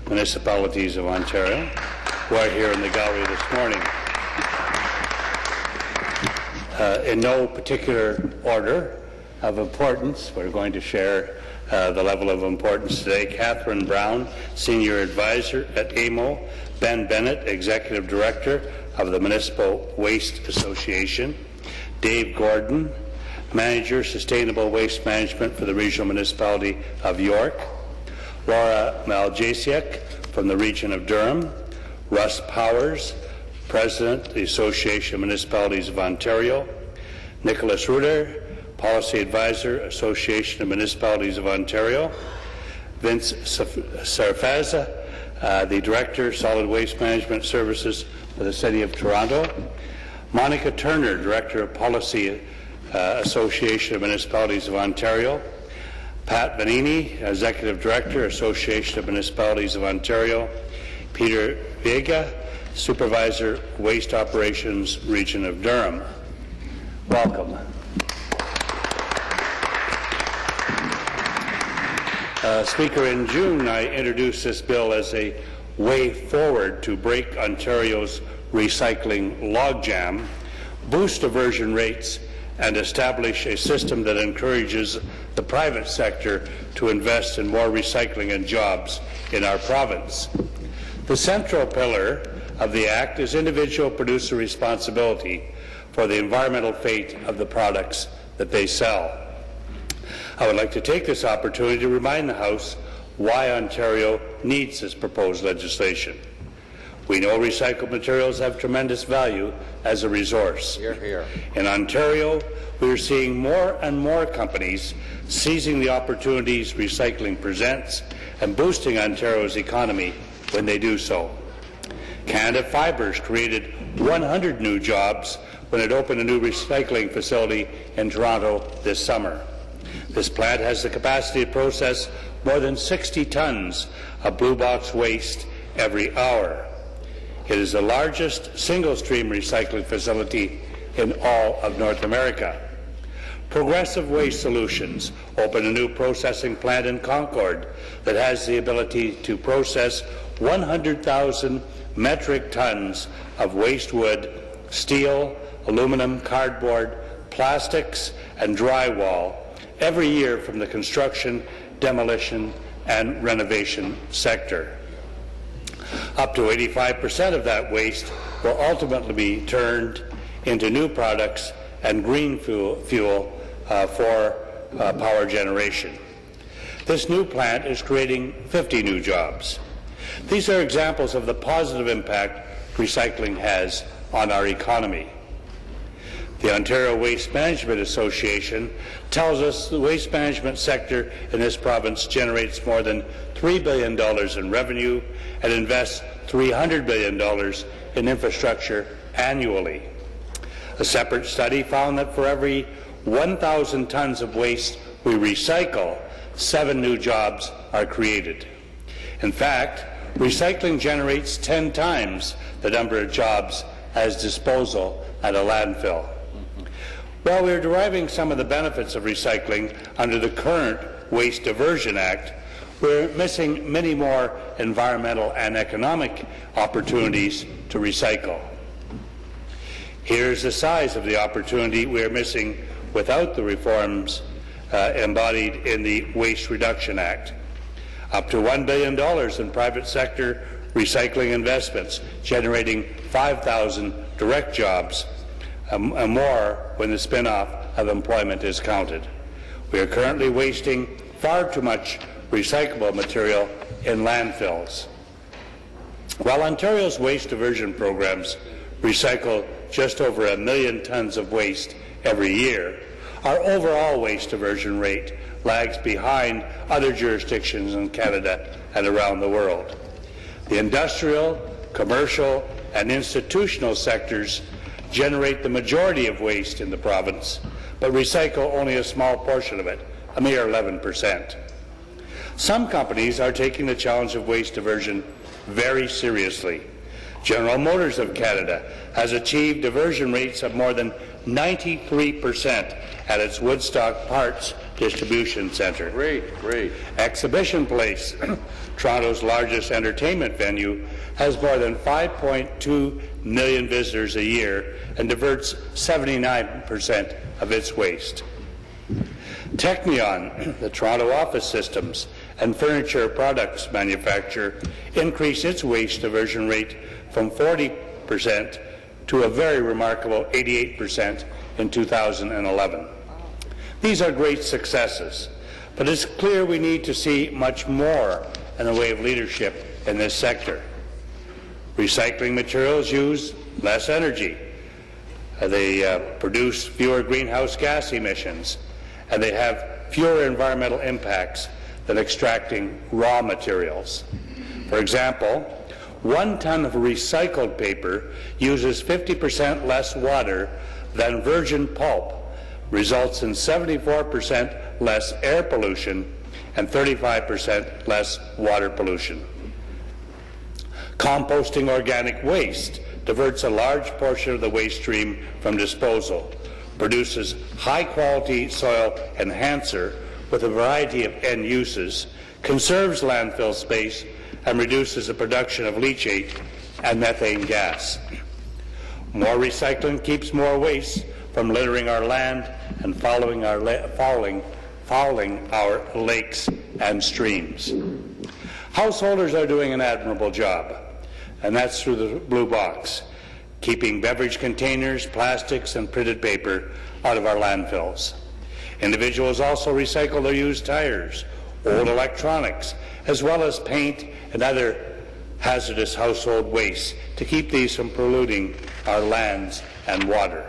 municipalities of Ontario, who are here in the gallery this morning. In no particular order of importance, we're going to share the level of importance today. Catherine Brown, Senior Advisor at AMO, Ben Bennett, Executive Director of the Municipal Waste Association, Dave Gordon, Manager, Sustainable Waste Management for the Regional Municipality of York, Laura Maljasiak from the Region of Durham, Russ Powers, President of the Association of Municipalities of Ontario, Nicholas Ruder, Policy Advisor, Association of Municipalities of Ontario, Vince Sarfaza, the Director, Solid Waste Management Services for the City of Toronto, Monica Turner, Director of Policy Association of Municipalities of Ontario, Pat Vanini, Executive Director, Association of Municipalities of Ontario, Peter Vega, Supervisor, Waste Operations, Region of Durham. Welcome. Speaker, in June I introduced this bill as a way forward to break Ontario's recycling logjam, boost diversion rates, and establish a system that encourages the private sector to invest in more recycling and jobs in our province. The central pillar of the Act is individual producer responsibility for the environmental fate of the products that they sell. I would like to take this opportunity to remind the House why Ontario needs this proposed legislation. We know recycled materials have tremendous value as a resource. Hear, hear. In Ontario, we are seeing more and more companies seizing the opportunities recycling presents and boosting Ontario's economy when they do so. Canada Fibers created 100 new jobs when it opened a new recycling facility in Toronto this summer. This plant has the capacity to process more than 60 tons of blue box waste every hour. It is the largest single-stream recycling facility in all of North America. Progressive Waste Solutions opened a new processing plant in Concord that has the ability to process 100,000 metric tons of waste wood, steel, aluminum, cardboard, plastics, and drywall every year from the construction, demolition, and renovation sector. Up to 85% of that waste will ultimately be turned into new products and green fuel for power generation. This new plant is creating 50 new jobs. These are examples of the positive impact recycling has on our economy. The Ontario Waste Management Association tells us the waste management sector in this province generates more than $3 billion in revenue and invests $300 billion in infrastructure annually. A separate study found that for every 1,000 tons of waste we recycle, 7 new jobs are created. In fact, recycling generates 10 times the number of jobs as disposal at a landfill. While we are deriving some of the benefits of recycling under the current Waste Diversion Act, we're missing many more environmental and economic opportunities to recycle. Here's the size of the opportunity we are missing without the reforms embodied in the Waste Reduction Act. Up to $1 billion in private sector recycling investments, generating 5,000 direct jobs, and more when the spin-off of employment is counted. We are currently wasting far too much recyclable material in landfills. While Ontario's waste diversion programs recycle just over 1 million tons of waste every year, our overall waste diversion rate lags behind other jurisdictions in Canada and around the world. The industrial, commercial, and institutional sectors generate the majority of waste in the province, but recycle only a small portion of it, a mere 11%. Some companies are taking the challenge of waste diversion very seriously. General Motors of Canada has achieved diversion rates of more than 93% at its Woodstock Parts Distribution Centre. Great. Exhibition Place, Toronto's largest entertainment venue, has more than 5.2 million visitors a year and diverts 79% of its waste. Technion, the Toronto office systems and furniture products manufacturer, increased its waste diversion rate from 40% to a very remarkable 88% in 2011. These are great successes, but it's clear we need to see much more in the way of leadership in this sector. Recycling materials use less energy. They produce fewer greenhouse gas emissions, and they have fewer environmental impacts than extracting raw materials. For example, 1 ton of recycled paper uses 50% less water than virgin pulp, results in 74% less air pollution and 35% less water pollution. Composting organic waste diverts a large portion of the waste stream from disposal, produces high-quality soil enhancer with a variety of end uses, conserves landfill space, and reduces the production of leachate and methane gas. More recycling keeps more waste from littering our land and fouling our lakes and streams. Householders are doing an admirable job, and that's through the Blue Box, keeping beverage containers, plastics, and printed paper out of our landfills. Individuals also recycle their used tires, old electronics, as well as paint and other hazardous household waste to keep these from polluting our lands and water.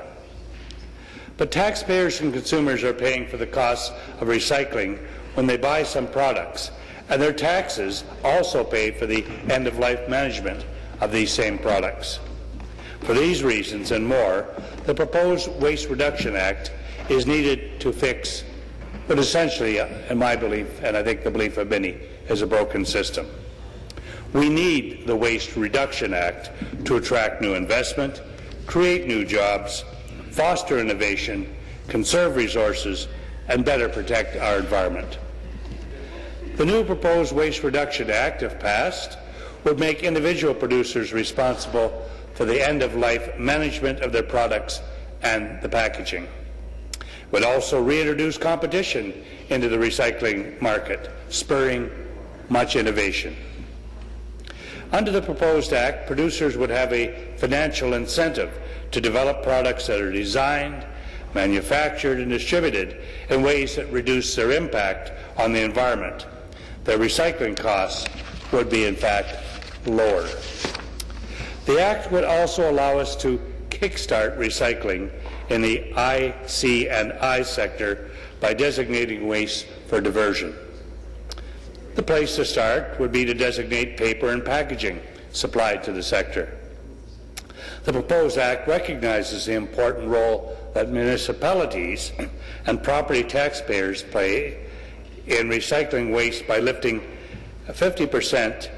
But taxpayers and consumers are paying for the costs of recycling when they buy some products, and their taxes also pay for the end-of-life management of these same products. For these reasons and more, the proposed Waste Reduction Act is needed to fix what essentially, in my belief, and I think the belief of many, is a broken system. We need the Waste Reduction Act to attract new investment, create new jobs, foster innovation, conserve resources, and better protect our environment. The new proposed Waste Reduction Act, if passed, would make individual producers responsible for the end-of-life management of their products and the packaging. It would also reintroduce competition into the recycling market, spurring much innovation. Under the proposed Act, producers would have a financial incentive to develop products that are designed, manufactured, and distributed in ways that reduce their impact on the environment. Their recycling costs would be, in fact, lower. The Act would also allow us to kickstart recycling in the IC&I sector by designating waste for diversion. The place to start would be to designate paper and packaging supplied to the sector. The proposed Act recognizes the important role that municipalities and property taxpayers play in recycling waste by lifting 50%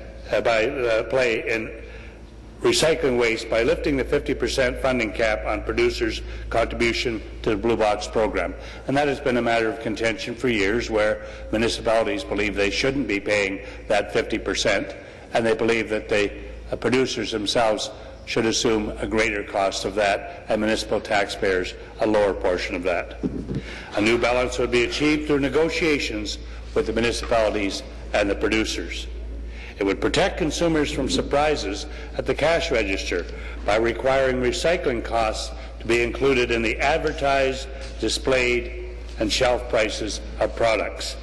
recycling waste by lifting the 50% funding cap on producers' contribution to the Blue Box program. And that has been a matter of contention for years, where municipalities believe they shouldn't be paying that 50%, and they believe that the producers themselves should assume a greater cost of that, and municipal taxpayers a lower portion of that. A new balance would be achieved through negotiations with the municipalities and the producers. It would protect consumers from surprises at the cash register by requiring recycling costs to be included in the advertised, displayed, and shelf prices of products.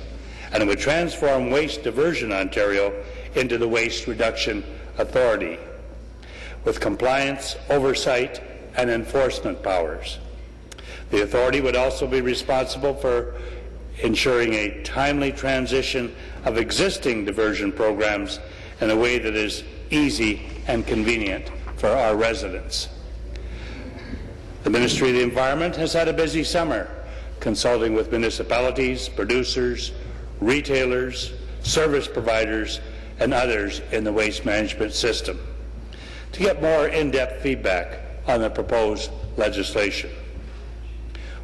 And it would transform Waste Diversion Ontario into the Waste Reduction Authority, with compliance, oversight, and enforcement powers. The authority would also be responsible for ensuring a timely transition of existing diversion programs in a way that is easy and convenient for our residents. The Ministry of the Environment has had a busy summer, consulting with municipalities, producers, retailers, service providers, and others in the waste management system to get more in-depth feedback on the proposed legislation.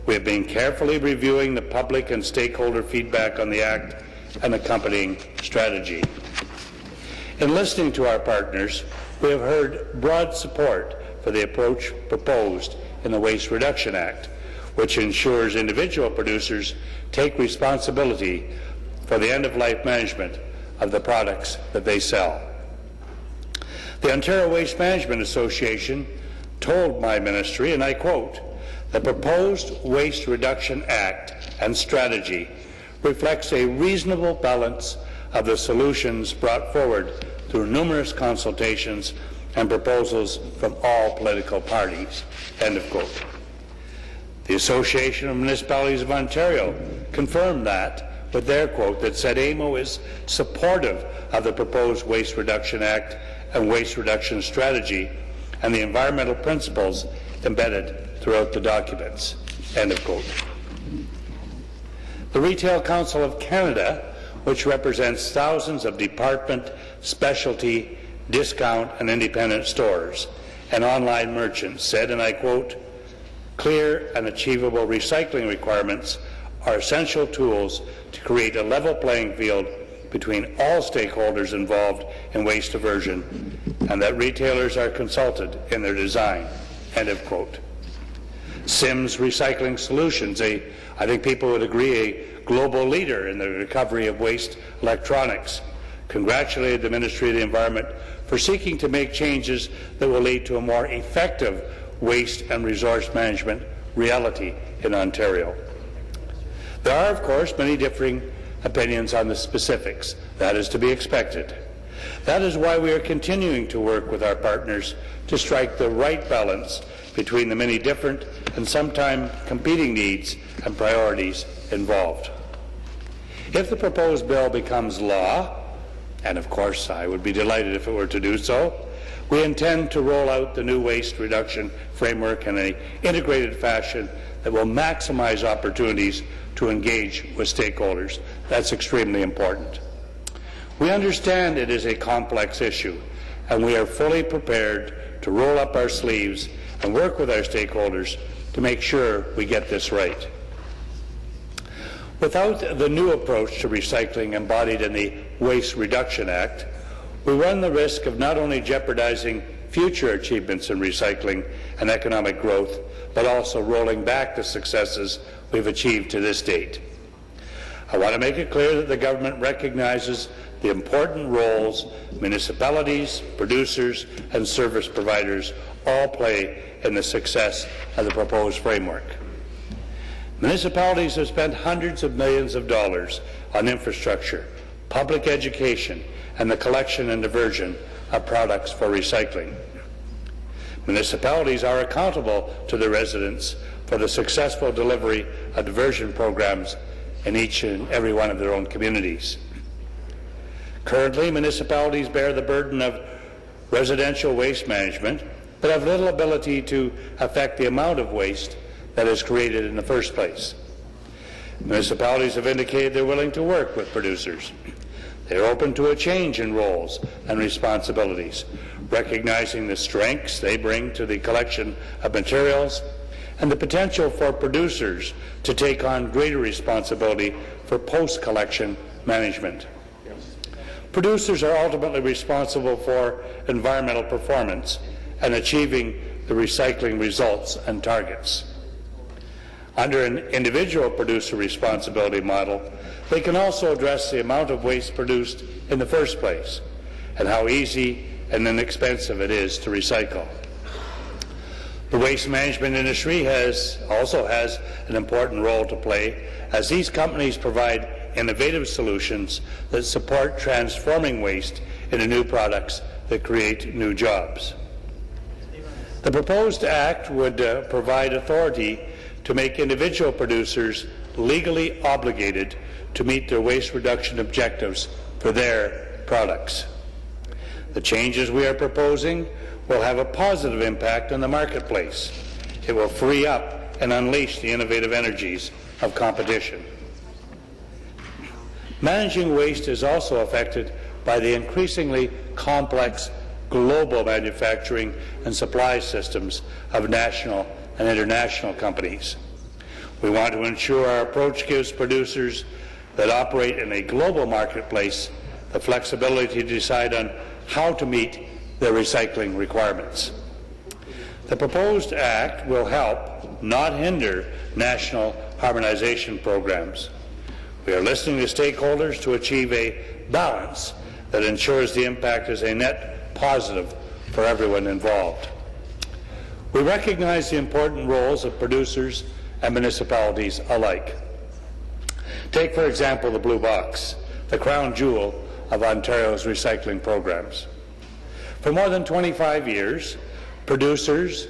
We have been carefully reviewing the public and stakeholder feedback on the Act and accompanying strategy. In listening to our partners, we have heard broad support for the approach proposed in the Waste Reduction Act, which ensures individual producers take responsibility for the end-of-life management of the products that they sell. The Ontario Waste Management Association told my ministry, and I quote, "The proposed Waste Reduction Act and strategy reflects a reasonable balance of the solutions brought forward through numerous consultations and proposals from all political parties." End of quote. The Association of Municipalities of Ontario confirmed that with their quote that said AMO is supportive of the proposed Waste Reduction Act and Waste Reduction Strategy and the environmental principles embedded throughout the documents. End of quote. The Retail Council of Canada, which represents thousands of department, specialty, discount and independent stores and online merchants, said, and I quote, "Clear and achievable recycling requirements are essential tools to create a level playing field between all stakeholders involved in waste diversion, and that retailers are consulted in their design." End of quote. Sims Recycling Solutions, I think people would agree, a global leader in the recovery of waste electronics, congratulated the Ministry of the Environment for seeking to make changes that will lead to a more effective waste and resource management reality in Ontario. There are, of course, many differing opinions on the specifics. That is to be expected. That is why we are continuing to work with our partners to strike the right balance between the many different and sometimes competing needs and priorities involved. If the proposed bill becomes law, and of course I would be delighted if it were to do so, we intend to roll out the new waste reduction framework in an integrated fashion that will maximize opportunities to engage with stakeholders. That's extremely important. We understand it is a complex issue, and we are fully prepared to roll up our sleeves and work with our stakeholders to make sure we get this right. Without the new approach to recycling embodied in the Waste Reduction Act, we run the risk of not only jeopardizing future achievements in recycling and economic growth, but also rolling back the successes we've achieved to this date. I want to make it clear that the government recognizes the important roles municipalities, producers, and service providers all play in the success of the proposed framework. Municipalities have spent hundreds of millions of dollars on infrastructure, public education, and the collection and diversion of products for recycling. Municipalities are accountable to the residents for the successful delivery of diversion programs in each and every one of their own communities. Currently, municipalities bear the burden of residential waste management, but have little ability to affect the amount of waste that is created in the first place. Municipalities have indicated they're willing to work with producers. They're open to a change in roles and responsibilities, recognizing the strengths they bring to the collection of materials and the potential for producers to take on greater responsibility for post-collection management. Producers are ultimately responsible for environmental performance and achieving the recycling results and targets. Under an individual producer responsibility model, they can also address the amount of waste produced in the first place and how easy and inexpensive it is to recycle. The waste management industry also has an important role to play, as these companies provide innovative solutions that support transforming waste into new products that create new jobs. The proposed act would provide authority to make individual producers legally obligated to meet their waste reduction objectives for their products. The changes we are proposing will have a positive impact on the marketplace. It will free up and unleash the innovative energies of competition. Managing waste is also affected by the increasingly complex global manufacturing and supply systems of national and international companies. We want to ensure our approach gives producers that operate in a global marketplace the flexibility to decide on how to meet their recycling requirements. The proposed Act will help, not hinder, national harmonization programs. We are listening to stakeholders to achieve a balance that ensures the impact is a net positive for everyone involved. We recognize the important roles of producers and municipalities alike. Take, for example, the Blue Box, the crown jewel of Ontario's recycling programs. For more than 25 years, producers,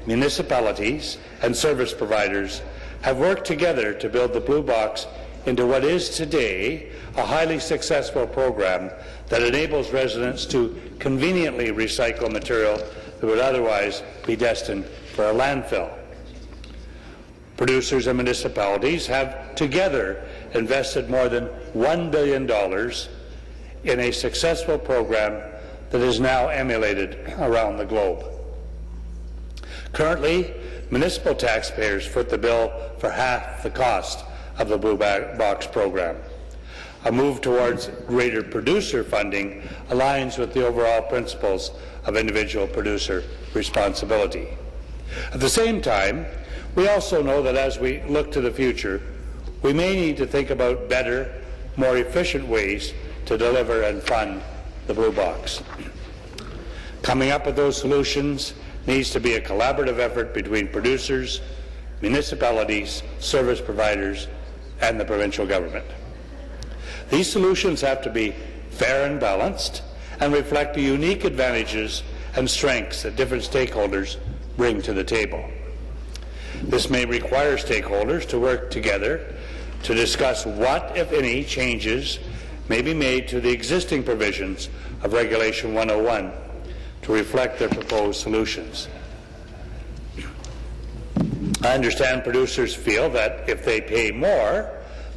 municipalities, and service providers have worked together to build the Blue Box into what is today a highly successful program that enables residents to conveniently recycle material that would otherwise be destined for a landfill. Producers and municipalities have together invested more than $1 billion in a successful program that is now emulated around the globe. Currently, municipal taxpayers foot the bill for half the cost of the Blue Box program. A move towards greater producer funding aligns with the overall principles of individual producer responsibility. At the same time, we also know that as we look to the future, we may need to think about better, more efficient ways to deliver and fund the Blue Box. Coming up with those solutions needs to be a collaborative effort between producers, municipalities, service providers, and the provincial government. These solutions have to be fair and balanced and reflect the unique advantages and strengths that different stakeholders bring to the table. This may require stakeholders to work together to discuss what, if any, changes may be made to the existing provisions of Regulation 101 to reflect their proposed solutions. I understand producers feel that if they pay more,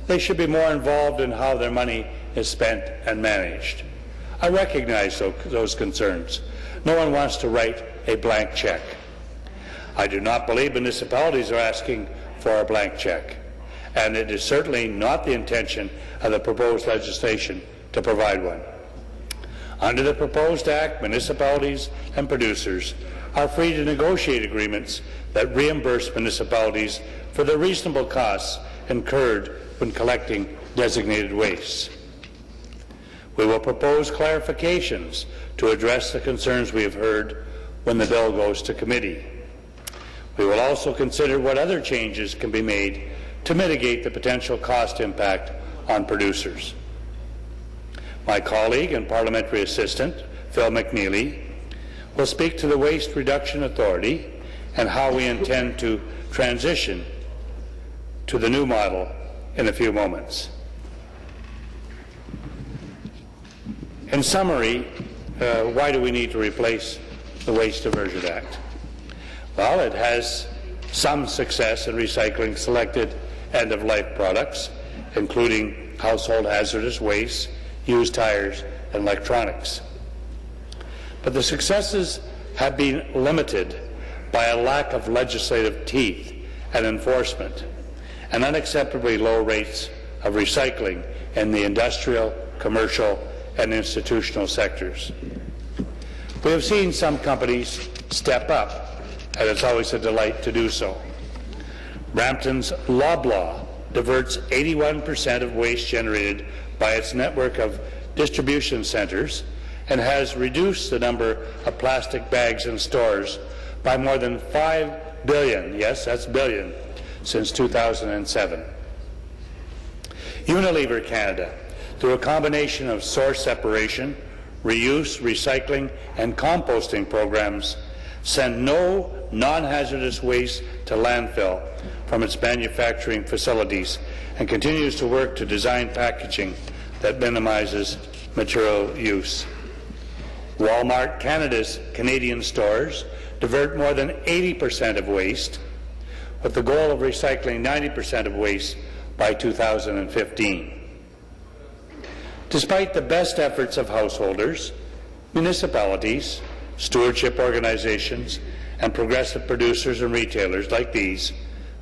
they should be more involved in how their money is spent and managed. I recognize those concerns. No one wants to write a blank check. I do not believe municipalities are asking for a blank check, and it is certainly not the intention of the proposed legislation to provide one. Under the proposed Act, municipalities and producers are free to negotiate agreements that reimburse municipalities for the reasonable costs incurred when collecting designated wastes. We will propose clarifications to address the concerns we have heard when the bill goes to committee. We will also consider what other changes can be made to mitigate the potential cost impact on producers. My colleague and parliamentary assistant, Phil McNeely, will speak to the Waste Reduction Authority and how we intend to transition to the new model in a few moments. In summary, why do we need to replace the Waste Diversion Act? Well, it has some success in recycling selected end-of-life products, including household hazardous waste, used tires, and electronics. But the successes have been limited by a lack of legislative teeth and enforcement, and unacceptably low rates of recycling in the industrial, commercial, and institutional sectors. We have seen some companies step up, and it's always a delight to do so. Brampton's Loblaw diverts 81% of waste generated by its network of distribution centres and has reduced the number of plastic bags in stores by more than 5 billion, yes, that's billion, since 2007. Unilever Canada, through a combination of source separation, reuse, recycling, and composting programs, send no non-hazardous waste to landfill from its manufacturing facilities and continues to work to design packaging that minimizes material use. Walmart Canada's Canadian stores divert more than 80% of waste, with the goal of recycling 90% of waste by 2015. Despite the best efforts of householders, municipalities, stewardship organizations, and progressive producers and retailers like these,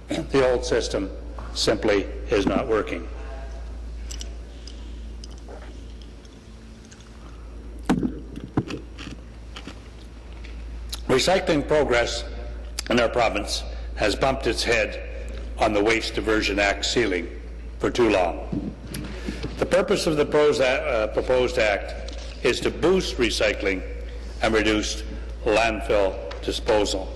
the old system simply is not working. Recycling progress in our province has bumped its head on the Waste Diversion Act ceiling for too long. The purpose of the proposed act is to boost recycling and reduce landfill disposal.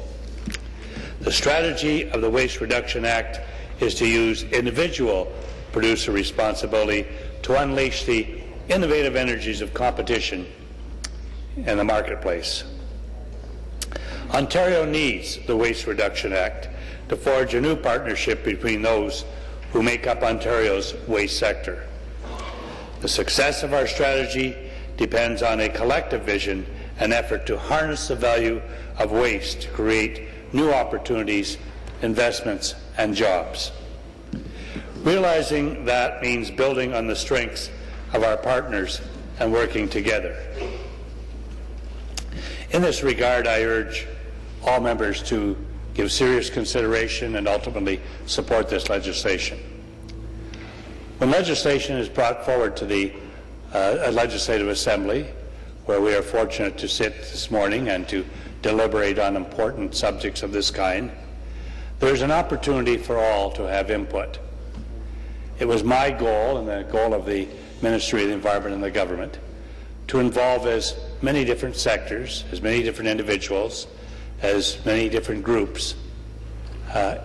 The strategy of the Waste Reduction Act is to use individual producer responsibility to unleash the innovative energies of competition in the marketplace. Ontario needs the Waste Reduction Act to forge a new partnership between those who make up Ontario's waste sector. The success of our strategy depends on a collective vision and effort to harness the value of waste to create new opportunities, investments, and jobs. Realizing that means building on the strengths of our partners and working together. In this regard, I urge all members to give serious consideration and ultimately support this legislation. When legislation is brought forward to the Legislative Assembly, where we are fortunate to sit this morning and to deliberate on important subjects of this kind, there is an opportunity for all to have input. It was my goal, and the goal of the Ministry of the Environment and the government, to involve as many different sectors, as many different individuals, as many different groups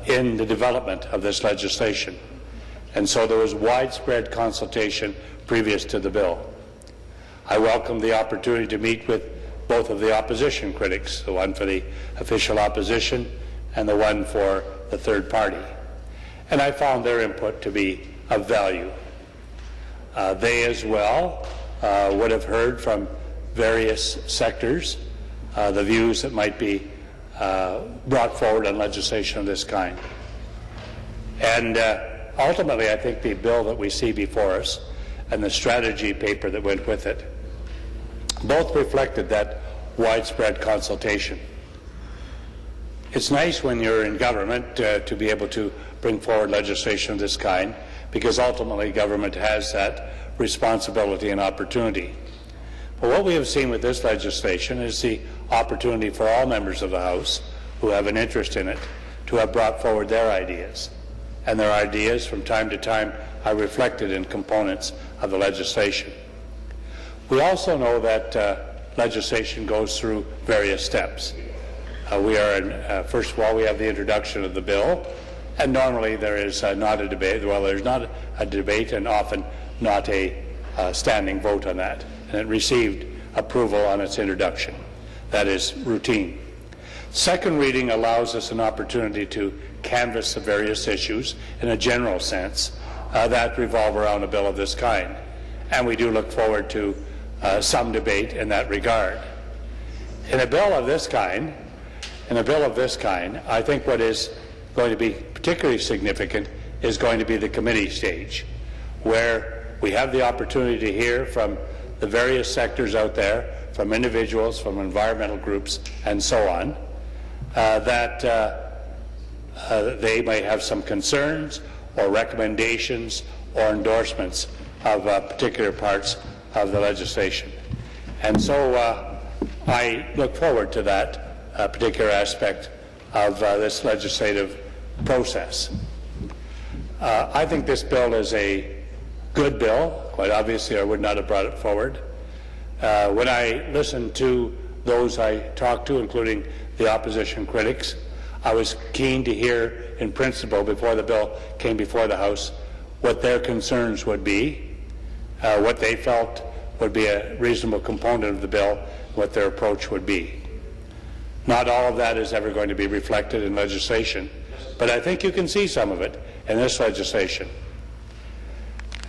in the development of this legislation. And so there was widespread consultation previous to the bill. I welcome the opportunity to meet with both of the opposition critics, the one for the official opposition and the one for the third party. And I found their input to be of value. They as well would have heard from various sectors the views that might be brought forward on legislation of this kind. And ultimately, I think the bill that we see before us and the strategy paper that went with it both reflected that widespread consultation. It's nice when you're in government to be able to bring forward legislation of this kind, because ultimately government has that responsibility and opportunity. But what we have seen with this legislation is the opportunity for all members of the House who have an interest in it to have brought forward their ideas. And their ideas from time to time are reflected in components of the legislation. We also know that legislation goes through various steps. First of all, we have the introduction of the bill, and normally there is not a debate. Well, there's not a debate and often not a standing vote on that. And it received approval on its introduction. That is routine. Second reading allows us an opportunity to canvass the various issues in a general sense that revolve around a bill of this kind. And we do look forward to some debate in that regard. In a bill of this kind, I think what is going to be particularly significant is going to be the committee stage, where we have the opportunity to hear from the various sectors out there, from individuals, from environmental groups, and so on, that they may have some concerns or recommendations or endorsements of particular parts of the legislation. And so I look forward to that particular aspect of this legislative process. I think this bill is a good bill. Quite obviously, I would not have brought it forward. When I listened to those I talked to, including the opposition critics, I was keen to hear in principle, before the bill came before the House, what their concerns would be, what they felt would be a reasonable component of the bill, what their approach would be. Not all of that is ever going to be reflected in legislation, but I think you can see some of it in this legislation.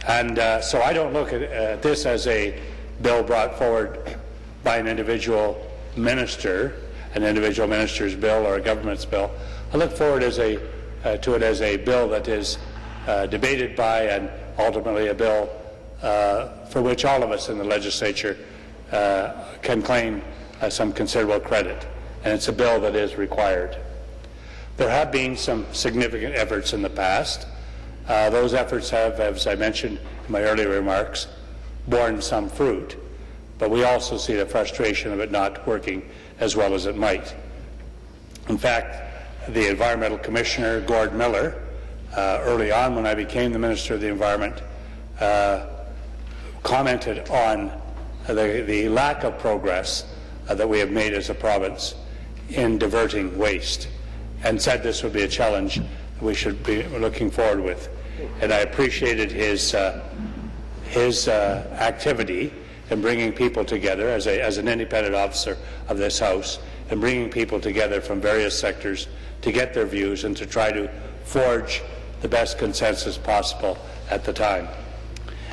And so I don't look at this as a bill brought forward by an individual minister, an individual minister's bill or a government's bill. I look forward to it as a bill that is debated by, and ultimately a bill for which all of us in the legislature can claim some considerable credit. And it's a bill that is required. There have been some significant efforts in the past Those efforts have, as I mentioned in my earlier remarks, borne some fruit, but we also see the frustration of it not working as well as it might. In fact, the Environmental Commissioner, Gord Miller, early on when I became the Minister of the Environment, commented on the lack of progress that we have made as a province in diverting waste, and said this would be a challenge that we should be looking forward with. And I appreciated his activity in bringing people together as an independent officer of this House, and bringing people together from various sectors to get their views and to try to forge the best consensus possible at the time.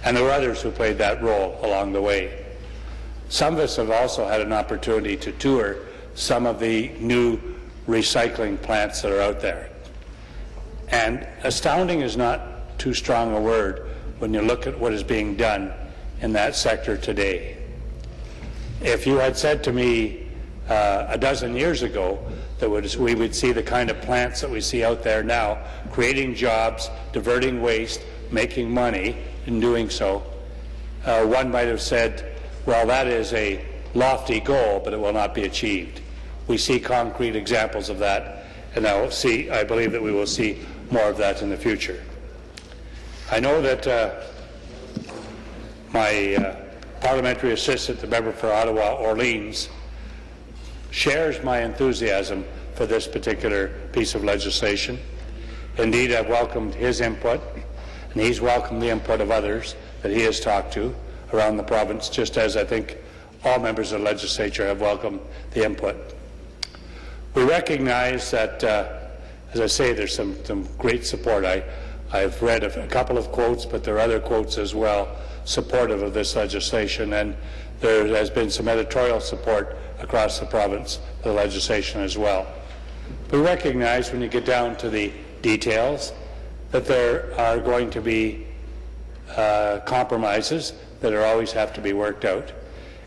And there were others who played that role along the way. Some of us have also had an opportunity to tour some of the new recycling plants that are out there. And astounding is not too strong a word when you look at what is being done in that sector today. If you had said to me a dozen years ago that we would see the kind of plants that we see out there now, creating jobs, diverting waste, making money in doing so, one might have said, well, that is a lofty goal, but it will not be achieved. We see concrete examples of that, and I believe that we will see more of that in the future. I know that my parliamentary assistant, the member for Ottawa-Orleans, shares my enthusiasm for this particular piece of legislation. Indeed, I've welcomed his input, and he's welcomed the input of others that he has talked to around the province, just as I think all members of the legislature have welcomed the input. We recognize that, as I say, there's some great support. I've read a couple of quotes, but there are other quotes as well supportive of this legislation, and there has been some editorial support across the province for the legislation as well. We recognize when you get down to the details that there are going to be compromises that always have to be worked out.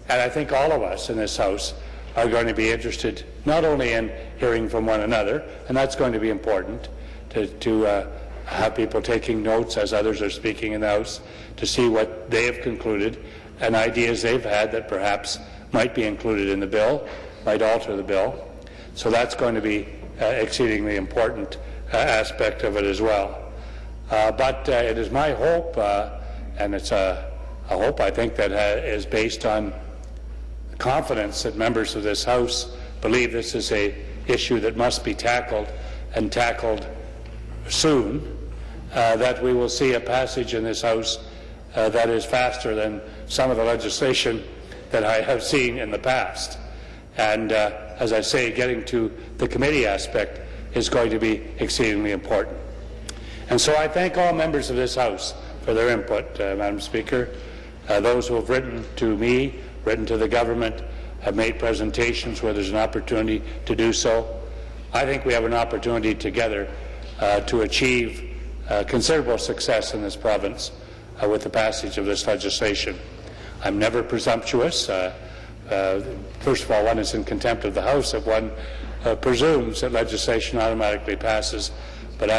And I think all of us in this House are going to be interested not only in hearing from one another, and that's going to be important, to have people taking notes as others are speaking in the House, to see what they have concluded and ideas they've had that perhaps might be included in the bill, might alter the bill. So that's going to be exceedingly important aspect of it as well. But it is my hope, and it's a hope I think that is based on confidence that members of this House believe this is an issue that must be tackled, and tackled soon, that we will see a passage in this House that is faster than some of the legislation that I have seen in the past. And as I say, getting to the committee aspect is going to be exceedingly important. And so I thank all members of this House for their input, Madam Speaker. Those who have written to me, written to the government, have made presentations where there's an opportunity to do so. I think we have an opportunity together to achieve considerable success in this province with the passage of this legislation. I'm never presumptuous. First of all, one is in contempt of the House if one presumes that legislation automatically passes. But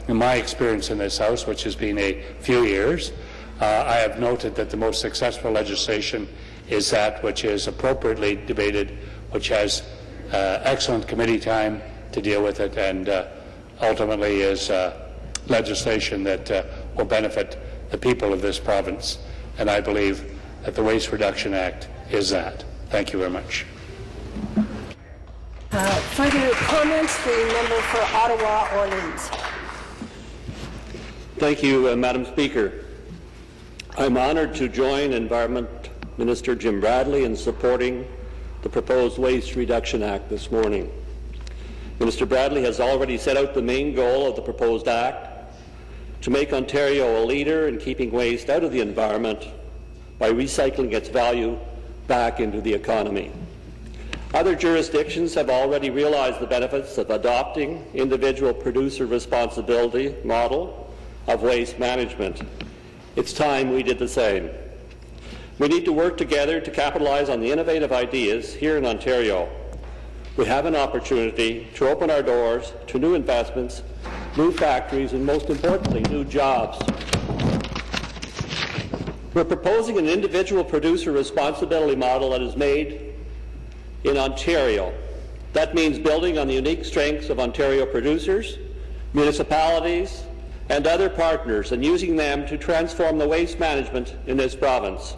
in my experience in this House, which has been a few years, I have noted that the most successful legislation is that which is appropriately debated, which has excellent committee time to deal with it, and ultimately is legislation that will benefit the people of this province. And I believe that the Waste Reduction Act is that. Thank you very much. Further comments, the member for Ottawa-Orleans. Thank you, Madam Speaker. I'm honoured to join Environment Minister Jim Bradley in supporting the proposed Waste Reduction Act this morning. Minister Bradley has already set out the main goal of the proposed act: to make Ontario a leader in keeping waste out of the environment by recycling its value back into the economy. Other jurisdictions have already realized the benefits of adopting individual producer responsibility model of waste management. It's time we did the same. We need to work together to capitalize on the innovative ideas here in Ontario. We have an opportunity to open our doors to new investments new factories, and most importantly, new jobs. We're proposing an individual producer responsibility model that is made in Ontario. That means building on the unique strengths of Ontario producers, municipalities, and other partners, and using them to transform the waste management in this province.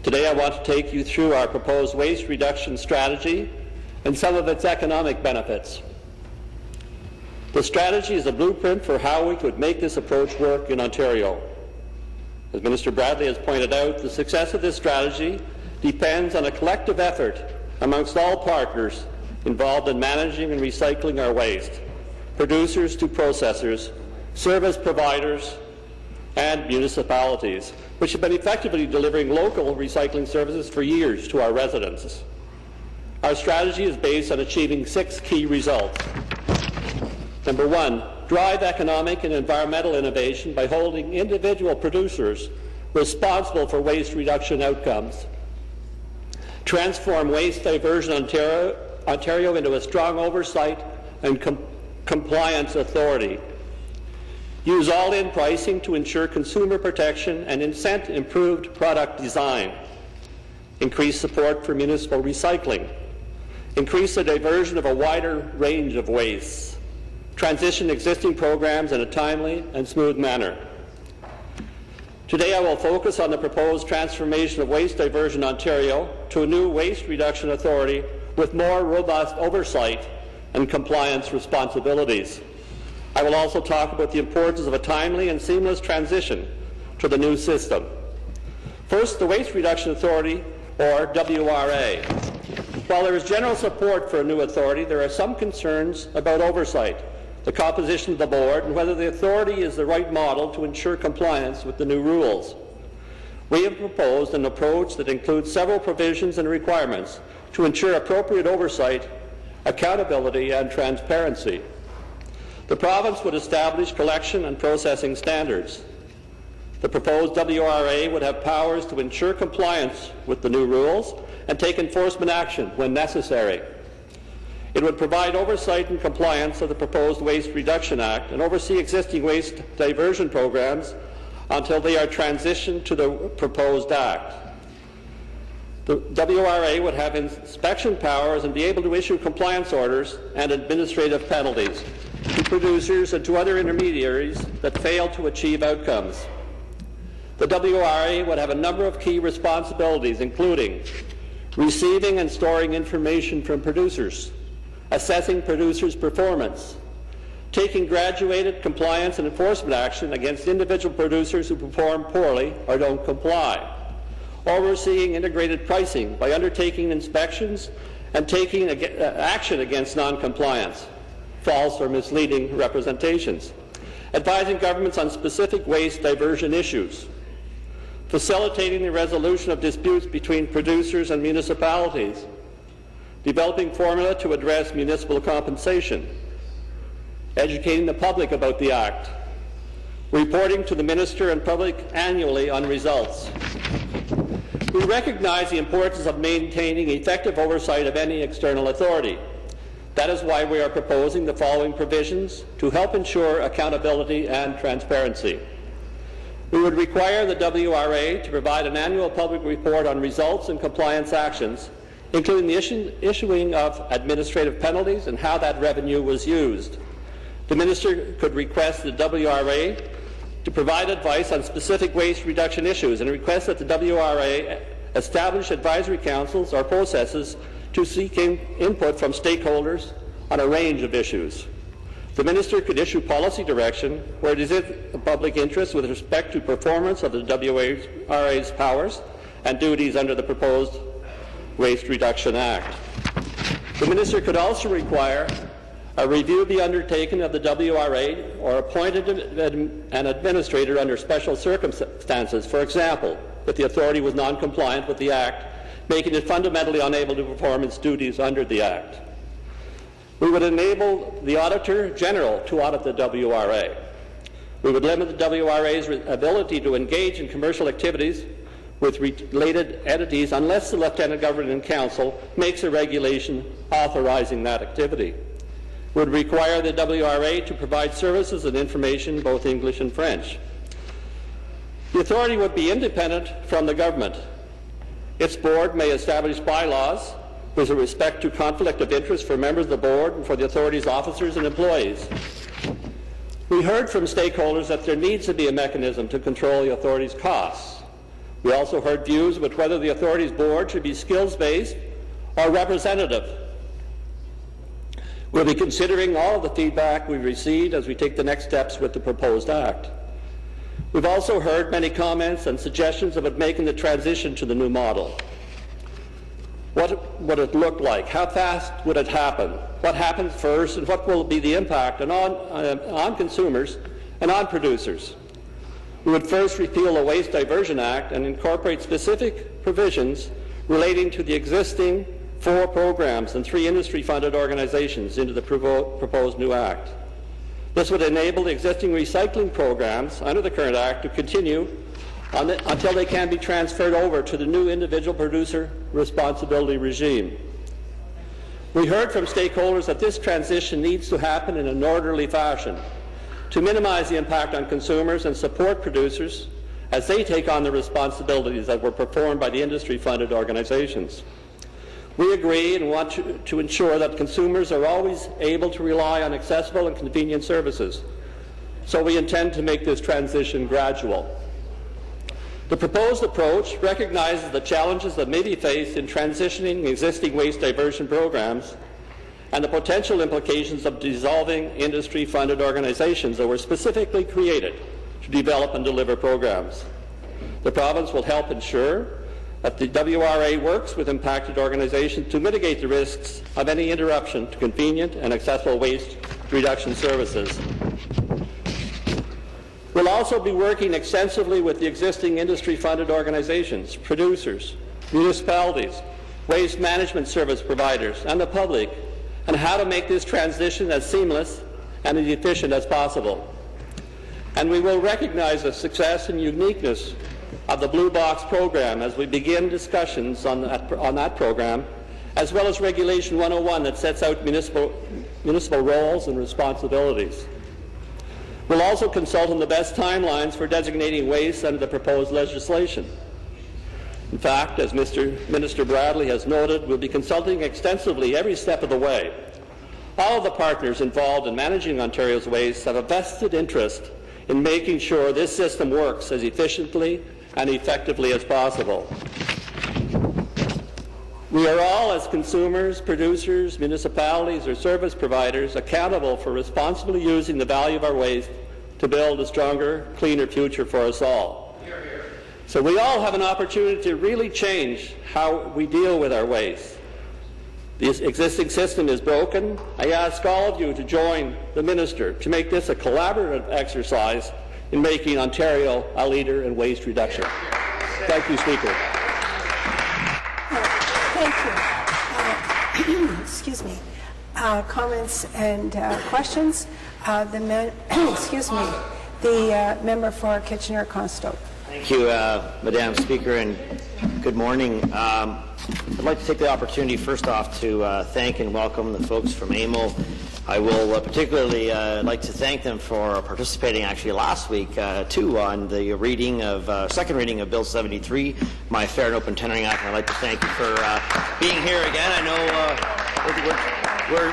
Today I want to take you through our proposed waste reduction strategy and some of its economic benefits. The strategy is a blueprint for how we could make this approach work in Ontario. As Minister Bradley has pointed out, the success of this strategy depends on a collective effort amongst all partners involved in managing and recycling our waste, producers to processors, service providers, and municipalities, which have been effectively delivering local recycling services for years to our residents. Our strategy is based on achieving 6 key results. Number 1, drive economic and environmental innovation by holding individual producers responsible for waste reduction outcomes. Transform Waste Diversion Ontario into a strong oversight and compliance authority. Use all-in pricing to ensure consumer protection and incent improved product design. Increase support for municipal recycling. Increase the diversion of a wider range of wastes. Transition existing programs in a timely and smooth manner. Today I will focus on the proposed transformation of Waste Diversion Ontario to a new waste reduction authority with more robust oversight and compliance responsibilities. I will also talk about the importance of a timely and seamless transition to the new system. First, the Waste Reduction Authority, or WRA. While there is general support for a new authority, there are some concerns about oversight, the composition of the board, and whether the authority is the right model to ensure compliance with the new rules. We have proposed an approach that includes several provisions and requirements to ensure appropriate oversight, accountability, and transparency. The province would establish collection and processing standards. The proposed WRA would have powers to ensure compliance with the new rules and take enforcement action when necessary. It would provide oversight and compliance of the proposed Waste Reduction Act and oversee existing waste diversion programs until they are transitioned to the proposed act. The WRA would have inspection powers and be able to issue compliance orders and administrative penalties to producers and to other intermediaries that fail to achieve outcomes. The WRA would have a number of key responsibilities, including receiving and storing information from producers, assessing producers' performance, taking graduated compliance and enforcement action against individual producers who perform poorly or don't comply, overseeing integrated pricing by undertaking inspections and taking action against non-compliance, false or misleading representations, advising governments on specific waste diversion issues, facilitating the resolution of disputes between producers and municipalities, developing formula to address municipal compensation, educating the public about the Act, reporting to the Minister and public annually on results. We recognize the importance of maintaining effective oversight of any external authority. That is why we are proposing the following provisions to help ensure accountability and transparency. We would require the WRA to provide an annual public report on results and compliance actions, including the issuing of administrative penalties and how that revenue was used. The Minister could request the WRA to provide advice on specific waste reduction issues and request that the WRA establish advisory councils or processes to seek input from stakeholders on a range of issues. The Minister could issue policy direction where it is in the public interest with respect to performance of the WRA's powers and duties under the proposed Waste Reduction Act. The Minister could also require a review be undertaken of the WRA or appointed an administrator under special circumstances, for example, if the authority was non-compliant with the Act, making it fundamentally unable to perform its duties under the Act. We would enable the Auditor General to audit the WRA. We would limit the WRA's ability to engage in commercial activities with related entities unless the Lieutenant Governor and Council makes a regulation authorizing that activity. would require the WRA to provide services and information both English and French. The authority would be independent from the government. Its board may establish bylaws with respect to conflict of interest for members of the board and for the authority's officers and employees. We heard from stakeholders that there needs to be a mechanism to control the authority's costs. We also heard views about whether the authority's board should be skills-based or representative. We'll be considering all of the feedback we've received as we take the next steps with the proposed act. We've also heard many comments and suggestions about making the transition to the new model. What would it look like? How fast would it happen? What happens first, and what will be the impact on consumers and on producers? We would first repeal the Waste Diversion Act and incorporate specific provisions relating to the existing 4 programs and 3 industry-funded organizations into the proposed new act. This would enable the existing recycling programs under the current act to continue until they can be transferred over to the new individual producer responsibility regime. We heard from stakeholders that this transition needs to happen in an orderly fashion to minimize the impact on consumers and support producers as they take on the responsibilities that were performed by the industry-funded organizations. We agree and want to ensure that consumers are always able to rely on accessible and convenient services, so we intend to make this transition gradual. The proposed approach recognizes the challenges that may be faced in transitioning existing waste diversion programs and the potential implications of dissolving industry-funded organizations that were specifically created to develop and deliver programs. The province will help ensure that the WRA works with impacted organizations to mitigate the risks of any interruption to convenient and accessible waste reduction services. We'll also be working extensively with the existing industry-funded organizations, producers, municipalities, waste management service providers, and the public, on how to make this transition as seamless and as efficient as possible. And we will recognize the success and uniqueness of the Blue Box program as we begin discussions on that program, as well as Regulation 101 that sets out municipal roles and responsibilities. We'll also consult on the best timelines for designating waste under the proposed legislation. In fact, as Minister Bradley has noted, we'll be consulting extensively every step of the way. All of the partners involved in managing Ontario's waste have a vested interest in making sure this system works as efficiently and effectively as possible. We are all, as consumers, producers, municipalities, or service providers, accountable for responsibly using the value of our waste to build a stronger, cleaner future for us all. So we all have an opportunity to really change how we deal with our waste. The existing system is broken. I ask all of you to join the Minister to make this a collaborative exercise in making Ontario a leader in waste reduction. Thank you, Speaker. Thank you. Excuse me. Comments and questions. The member for Kitchener-Conestoga. Thank you, Madam Speaker, and good morning. I'd like to take the opportunity first off to thank and welcome the folks from AMO. I will particularly like to thank them for participating actually last week too on the second reading of Bill 73, My Fair and Open Tendering Act. And I'd like to thank you for being here again. I know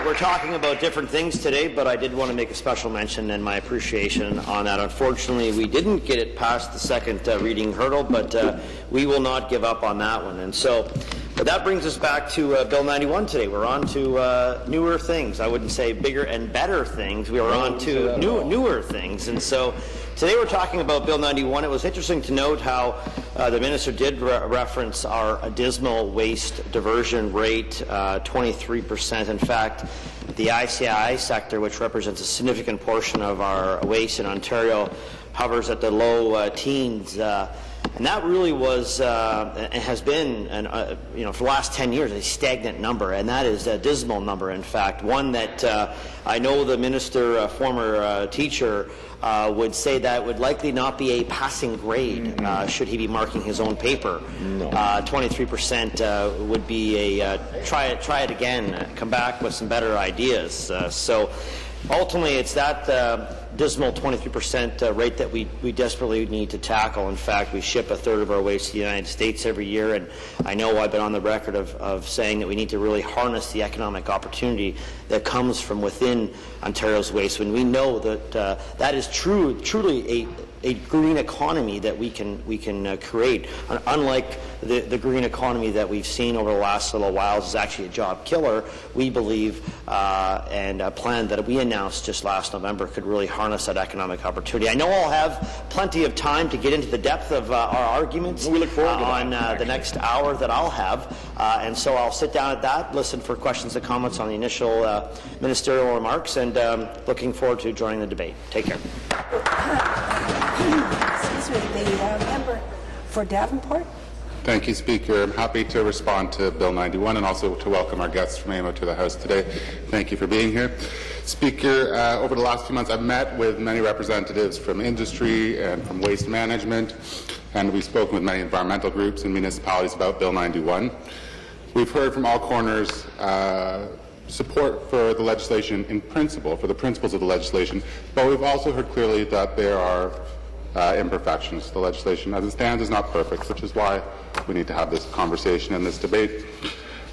we're talking about different things today, but I did want to make a special mention and my appreciation on that. Unfortunately, we didn't get it past the second reading hurdle, but we will not give up on that one. And so that brings us back to Bill 91 today. We're on to newer things. I wouldn't say bigger and better things. We are on to newer things. And so today we're talking about Bill 91. It was interesting to note how the Minister did reference our dismal waste diversion rate, 23%. In fact, the ICI sector, which represents a significant portion of our waste in Ontario, hovers at the low teens. And that really was, and has been, for the last 10 years, a stagnant number, and that is a dismal number, in fact, one that I know the minister, former teacher, would say that would likely not be a passing grade should he be marking his own paper. 23% would be a try it again, come back with some better ideas. So ultimately, it's that dismal 23% rate that we desperately need to tackle. In fact, we ship a third of our waste to the United States every year, and I know I've been on the record of saying that we need to really harness the economic opportunity that comes from within Ontario's waste, when we know that that is truly a green economy that we can create. Unlike the green economy that we've seen over the last little while, is actually a job killer. We believe, and a plan that we announced just last November could really harness that economic opportunity. I know I'll have plenty of time to get into the depth of our arguments we look forward to on the next hour that I'll have, and so I'll sit down at that, listen for questions and comments on the initial ministerial remarks, and looking forward to joining the debate. Take care. Excuse me, the member for Davenport. Thank you, Speaker. I'm happy to respond to Bill 91 and also to welcome our guests from AMO to the House today. Thank you for being here. Speaker, over the last few months I've met with many representatives from industry and from waste management, and we've spoken with many environmental groups and municipalities about Bill 91. We've heard from all corners support for the legislation in principle, for the principles of the legislation, but we've also heard clearly that there are imperfections. The legislation as it stands is not perfect, which is why we need to have this conversation and this debate.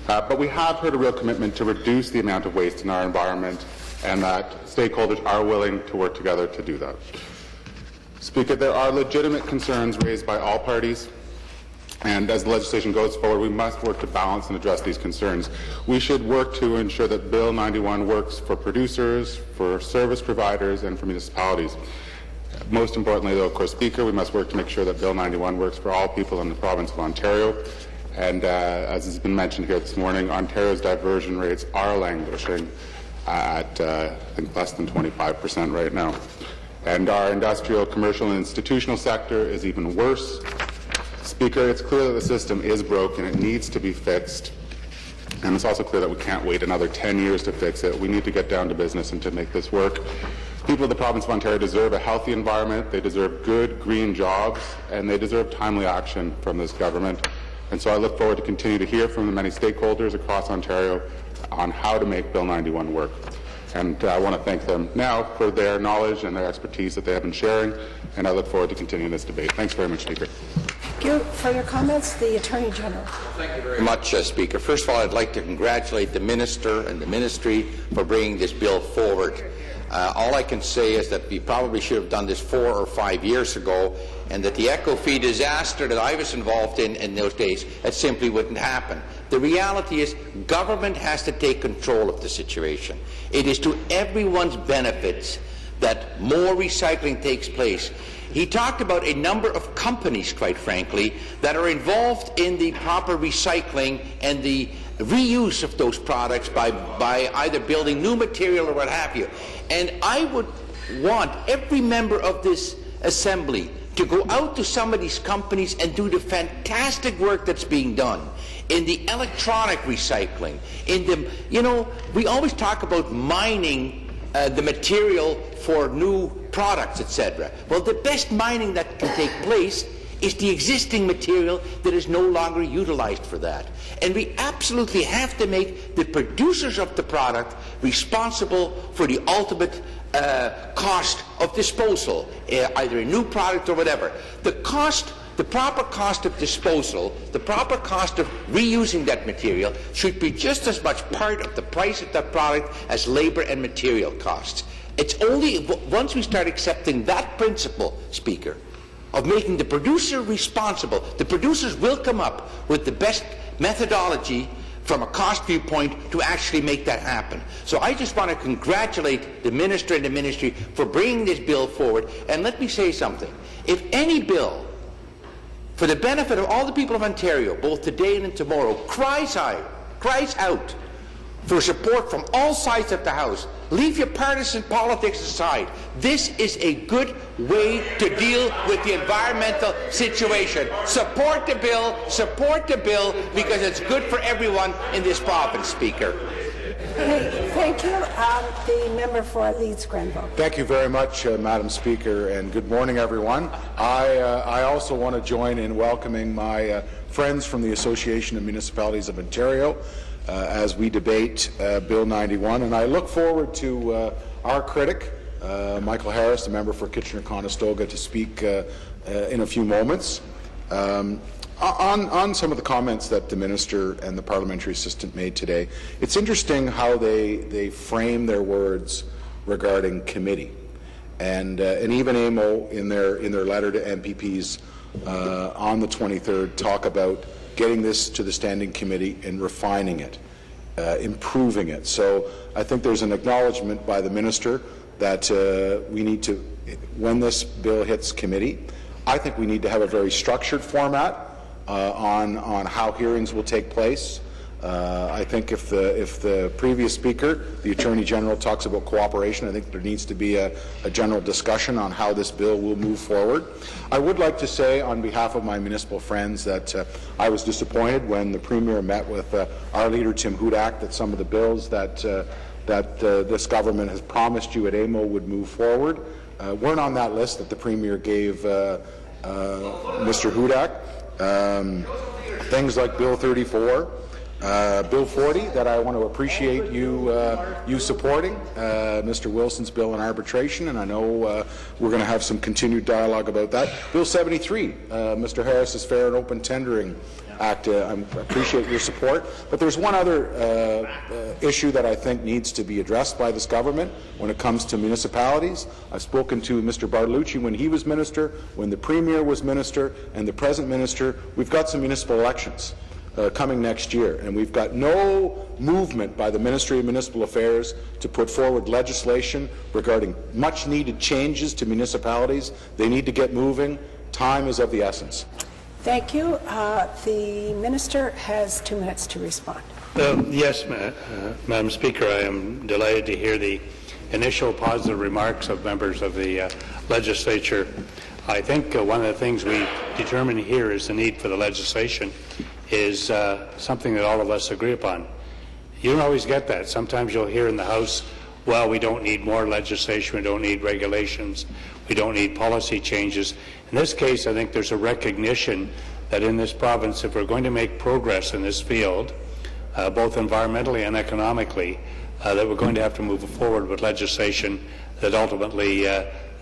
But we have heard a real commitment to reduce the amount of waste in our environment, and that stakeholders are willing to work together to do that. Speaker, there are legitimate concerns raised by all parties, and as the legislation goes forward, we must work to balance and address these concerns. We should work to ensure that Bill 91 works for producers, for service providers, and for municipalities. Most importantly, though, of course, Speaker, we must work to make sure that Bill 91 works for all people in the province of Ontario. And as has been mentioned here this morning, Ontario's diversion rates are languishing at, I think, less than 25% right now. And our industrial, commercial, and institutional sector is even worse. Speaker, it's clear that the system is broken. It needs to be fixed. And it's also clear that we can't wait another 10 years to fix it. We need to get down to business and to make this work. People of the province of Ontario deserve a healthy environment, they deserve good green jobs, and they deserve timely action from this government. And so I look forward to continue to hear from the many stakeholders across Ontario on how to make Bill 91 work. And I want to thank them now for their knowledge and their expertise that they have been sharing, and I look forward to continuing this debate. Thanks very much, Speaker. Thank you. Further comments? The Attorney General. Thank you very much, Speaker. First of all, I'd like to congratulate the Minister and the Ministry for bringing this bill forward. All I can say is that we probably should have done this 4 or 5 years ago, and that the Ecofee disaster that I was involved in those days, it simply wouldn't happen. The reality is government has to take control of the situation. It is to everyone's benefit that more recycling takes place. He talked about a number of companies, quite frankly, that are involved in the proper recycling and the reuse of those products by either building new material or what have you. And I would want every member of this Assembly to go out to some of these companies and do the fantastic work that's being done in the electronic recycling, in the, we always talk about mining the material for new products, etc. Well, the best mining that can take place is the existing material that is no longer utilized for that. And we absolutely have to make the producers of the product responsible for the ultimate cost of disposal, either a new product or whatever. The proper cost of disposal, the proper cost of reusing that material should be just as much part of the price of that product as labor and material costs. It's only once we start accepting that principle, Speaker, of making the producer responsible, the producers will come up with the best methodology from a cost viewpoint to actually make that happen. So I just want to congratulate the Minister and the Ministry for bringing this bill forward. And let me say something. If any bill, for the benefit of all the people of Ontario, both today and tomorrow, cries out for support from all sides of the House. Leave your partisan politics aside. This is a good way to deal with the environmental situation. Support the bill, because it's good for everyone in this province, Speaker. Thank you. The member for Leeds Grenville. Thank you very much, Madam Speaker, and good morning, everyone. I also want to join in welcoming my friends from the Association of Municipalities of Ontario as we debate Bill 91, and I look forward to our critic, Michael Harris, the member for Kitchener-Conestoga, to speak in a few moments. On some of the comments that the Minister and the Parliamentary Assistant made today, it's interesting how they frame their words regarding committee, and even AMO in their letter to MPPs on the 23rd talk about getting this to the Standing Committee and refining it, improving it. So I think there's an acknowledgement by the Minister that we need to, when this bill hits committee, I think we need to have a very structured format on how hearings will take place. I think if the previous speaker, the Attorney General, talks about cooperation, I think there needs to be a general discussion on how this bill will move forward. I would like to say on behalf of my municipal friends that I was disappointed when the Premier met with our leader Tim Hudak that some of the bills that this government has promised you at AMO would move forward weren't on that list that the Premier gave Mr. Hudak. Things like Bill 34, Bill 40 that I want to appreciate you supporting, Mr. Wilson's bill on arbitration, and I know we're going to have some continued dialogue about that. Bill 73, Mr. Harris's Fair and Open Tendering Act, I appreciate your support. But there's one other issue that I think needs to be addressed by this government when it comes to municipalities. I've spoken to Mr. Bartolucci when he was minister, when the Premier was minister, and the present minister. We've got some municipal elections coming next year, and we've got no movement by the Ministry of Municipal Affairs to put forward legislation regarding much-needed changes to municipalities. They need to get moving. Time is of the essence. Thank you. The Minister has 2 minutes to respond. Yes, Madam Speaker, I am delighted to hear the initial positive remarks of members of the legislature. I think one of the things we determine here is the need for the legislation is something that all of us agree upon. You don't always get that. Sometimes you'll hear in the House, well, we don't need more legislation, we don't need regulations, we don't need policy changes. In this case, I think there's a recognition that in this province, if we're going to make progress in this field, both environmentally and economically, that we're going to have to move forward with legislation that ultimately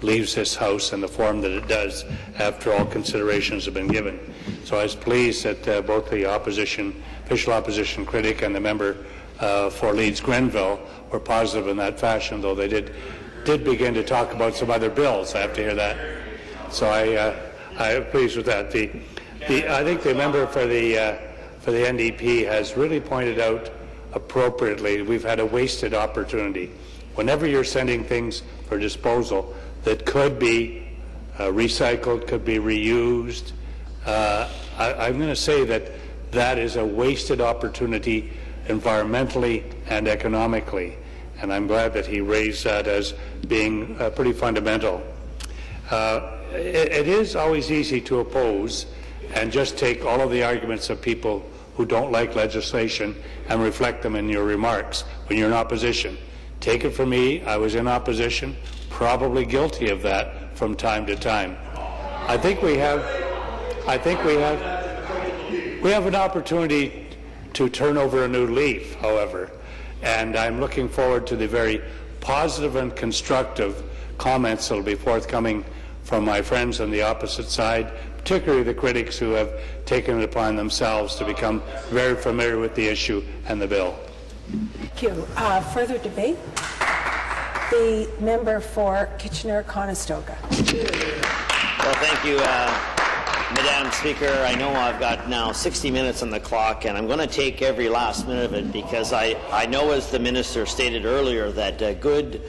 leaves this House in the form that it does after all considerations have been given. So I was pleased that both the official opposition critic and the member for Leeds Grenville were positive in that fashion, though they did begin to talk about some other bills. I have to hear that. So I'm pleased with that. I think the member for the NDP has really pointed out appropriately we've had a wasted opportunity. Whenever you're sending things for disposal that could be recycled, could be reused, I'm going to say that is a wasted opportunity environmentally and economically, and I'm glad that he raised that as being pretty fundamental. It is always easy to oppose and just take all of the arguments of people who don't like legislation and reflect them in your remarks when you're in opposition. Take it from me, I was in opposition, probably guilty of that from time to time. I think we have an opportunity to turn over a new leaf, however, and I'm looking forward to the very positive and constructive comments that will be forthcoming from my friends on the opposite side, particularly the critics who have taken it upon themselves to become very familiar with the issue and the bill. Thank you. Further debate? The member for Kitchener-Conestoga. Well, thank you, Madam Speaker. I know I've got now 60 minutes on the clock, and I'm going to take every last minute of it because I know, as the Minister stated earlier, that good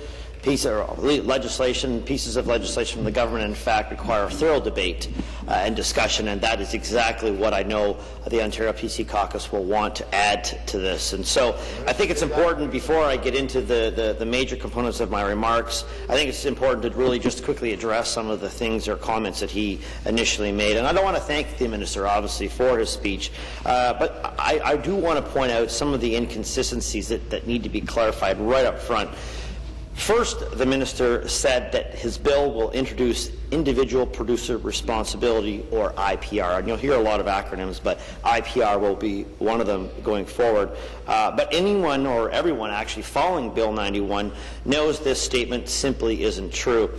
pieces of legislation from the government, in fact, require a thorough debate and discussion, and that is exactly what I know the Ontario PC Caucus will want to add to this. And so I think it's important, before I get into the major components of my remarks, I think it's important to really just quickly address some of the things or comments that he initially made. And I don't want to thank the minister, obviously, for his speech, but I do want to point out some of the inconsistencies that need to be clarified right up front. First, the minister said that his bill will introduce individual producer responsibility, or IPR. And you'll hear a lot of acronyms, but IPR will be one of them going forward. But anyone or everyone actually following Bill 91 knows this statement simply isn't true.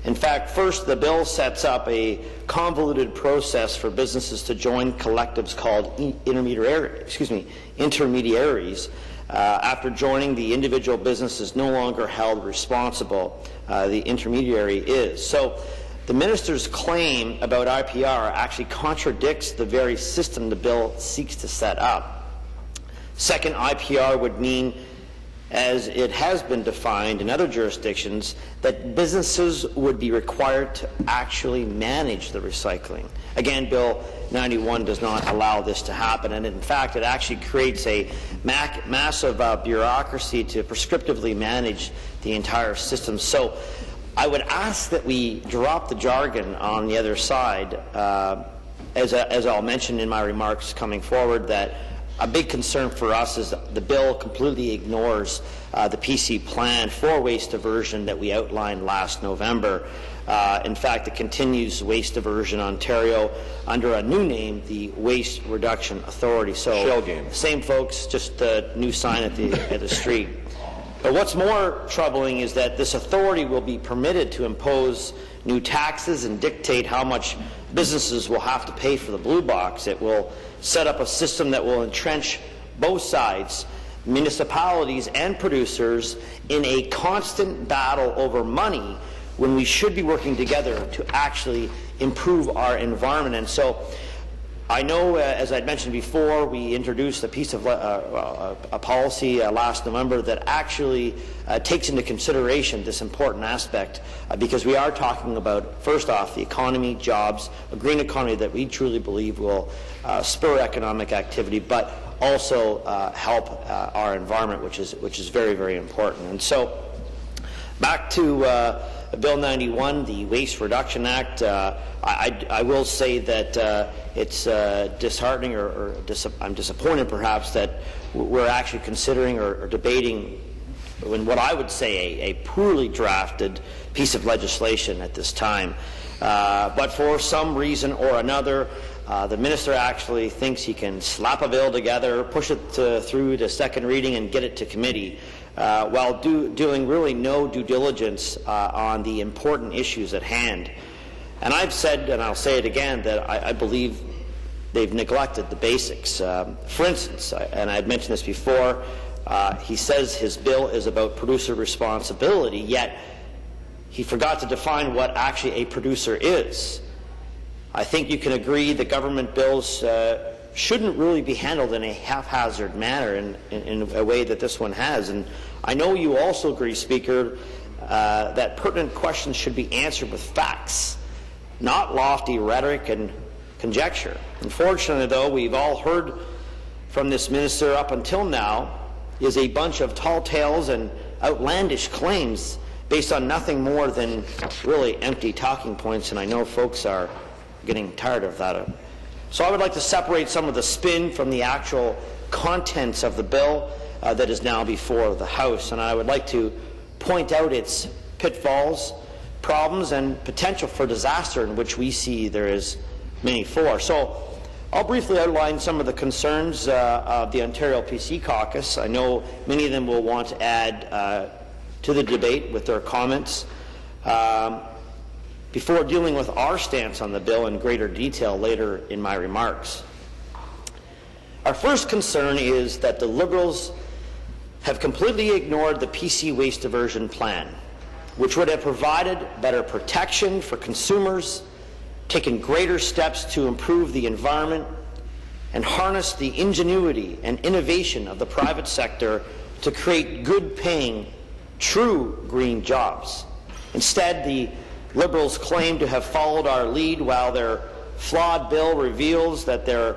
In fact, first, the bill sets up a convoluted process for businesses to join collectives called intermediaries. After joining, the individual business is no longer held responsible. The intermediary is. So the minister's claim about IPR actually contradicts the very system the bill seeks to set up. Second, IPR would mean, as it has been defined in other jurisdictions, that businesses would be required to actually manage the recycling. Again, Bill 91 does not allow this to happen, and in fact it actually creates a massive bureaucracy to prescriptively manage the entire system. So I would ask that we drop the jargon on the other side, as I'll mention in my remarks coming forward, that a big concern for us is that the bill completely ignores the PC plan for waste diversion that we outlined last November. In fact, it continues Waste Diversion Ontario under a new name, the Waste Reduction Authority. So, Shell game. Same folks, just a new sign at the street. But what's more troubling is that this authority will be permitted to impose new taxes and dictate how much businesses will have to pay for the blue box. It will set up a system that will entrench both sides, municipalities and producers, in a constant battle over money when we should be working together to actually improve our environment. And so I know, as I'd mentioned before, we introduced a piece of a policy last November that actually takes into consideration this important aspect, because we are talking about, first off, the economy, jobs, a green economy that we truly believe will spur economic activity, but also help our environment, which is very, very important. And so, back to Bill 91, the Waste Reduction Act. I will say that it's disheartening, or I'm disappointed perhaps, that we're actually considering or debating in what I would say a poorly drafted piece of legislation at this time. But for some reason or another, the minister actually thinks he can slap a bill together, push it through to second reading and get it to committee, while doing really no due diligence on the important issues at hand. And I've said, and I'll say it again, that I believe they've neglected the basics. For instance, and I've mentioned this before, he says his bill is about producer responsibility, yet he forgot to define what actually a producer is. I think you can agree that government bills shouldn't really be handled in a haphazard manner in a way that this one has. And I know you also agree, Speaker, that pertinent questions should be answered with facts, not lofty rhetoric and conjecture. Unfortunately, though, we've all heard from this minister up until now is a bunch of tall tales and outlandish claims based on nothing more than really empty talking points, and I know folks are getting tired of that. So I would like to separate some of the spin from the actual contents of the bill that is now before the House, and I would like to point out its pitfalls, problems, and potential for disaster, in which we see there is many for. So I'll briefly outline some of the concerns of the Ontario PC Caucus. I know many of them will want to add to the debate with their comments. Before dealing with our stance on the bill in greater detail later in my remarks. Our first concern is that the Liberals have completely ignored the PC waste diversion plan, which would have provided better protection for consumers, taken greater steps to improve the environment, and harnessed the ingenuity and innovation of the private sector to create good-paying true green jobs. Instead, the Liberals claim to have followed our lead, while their flawed bill reveals that they're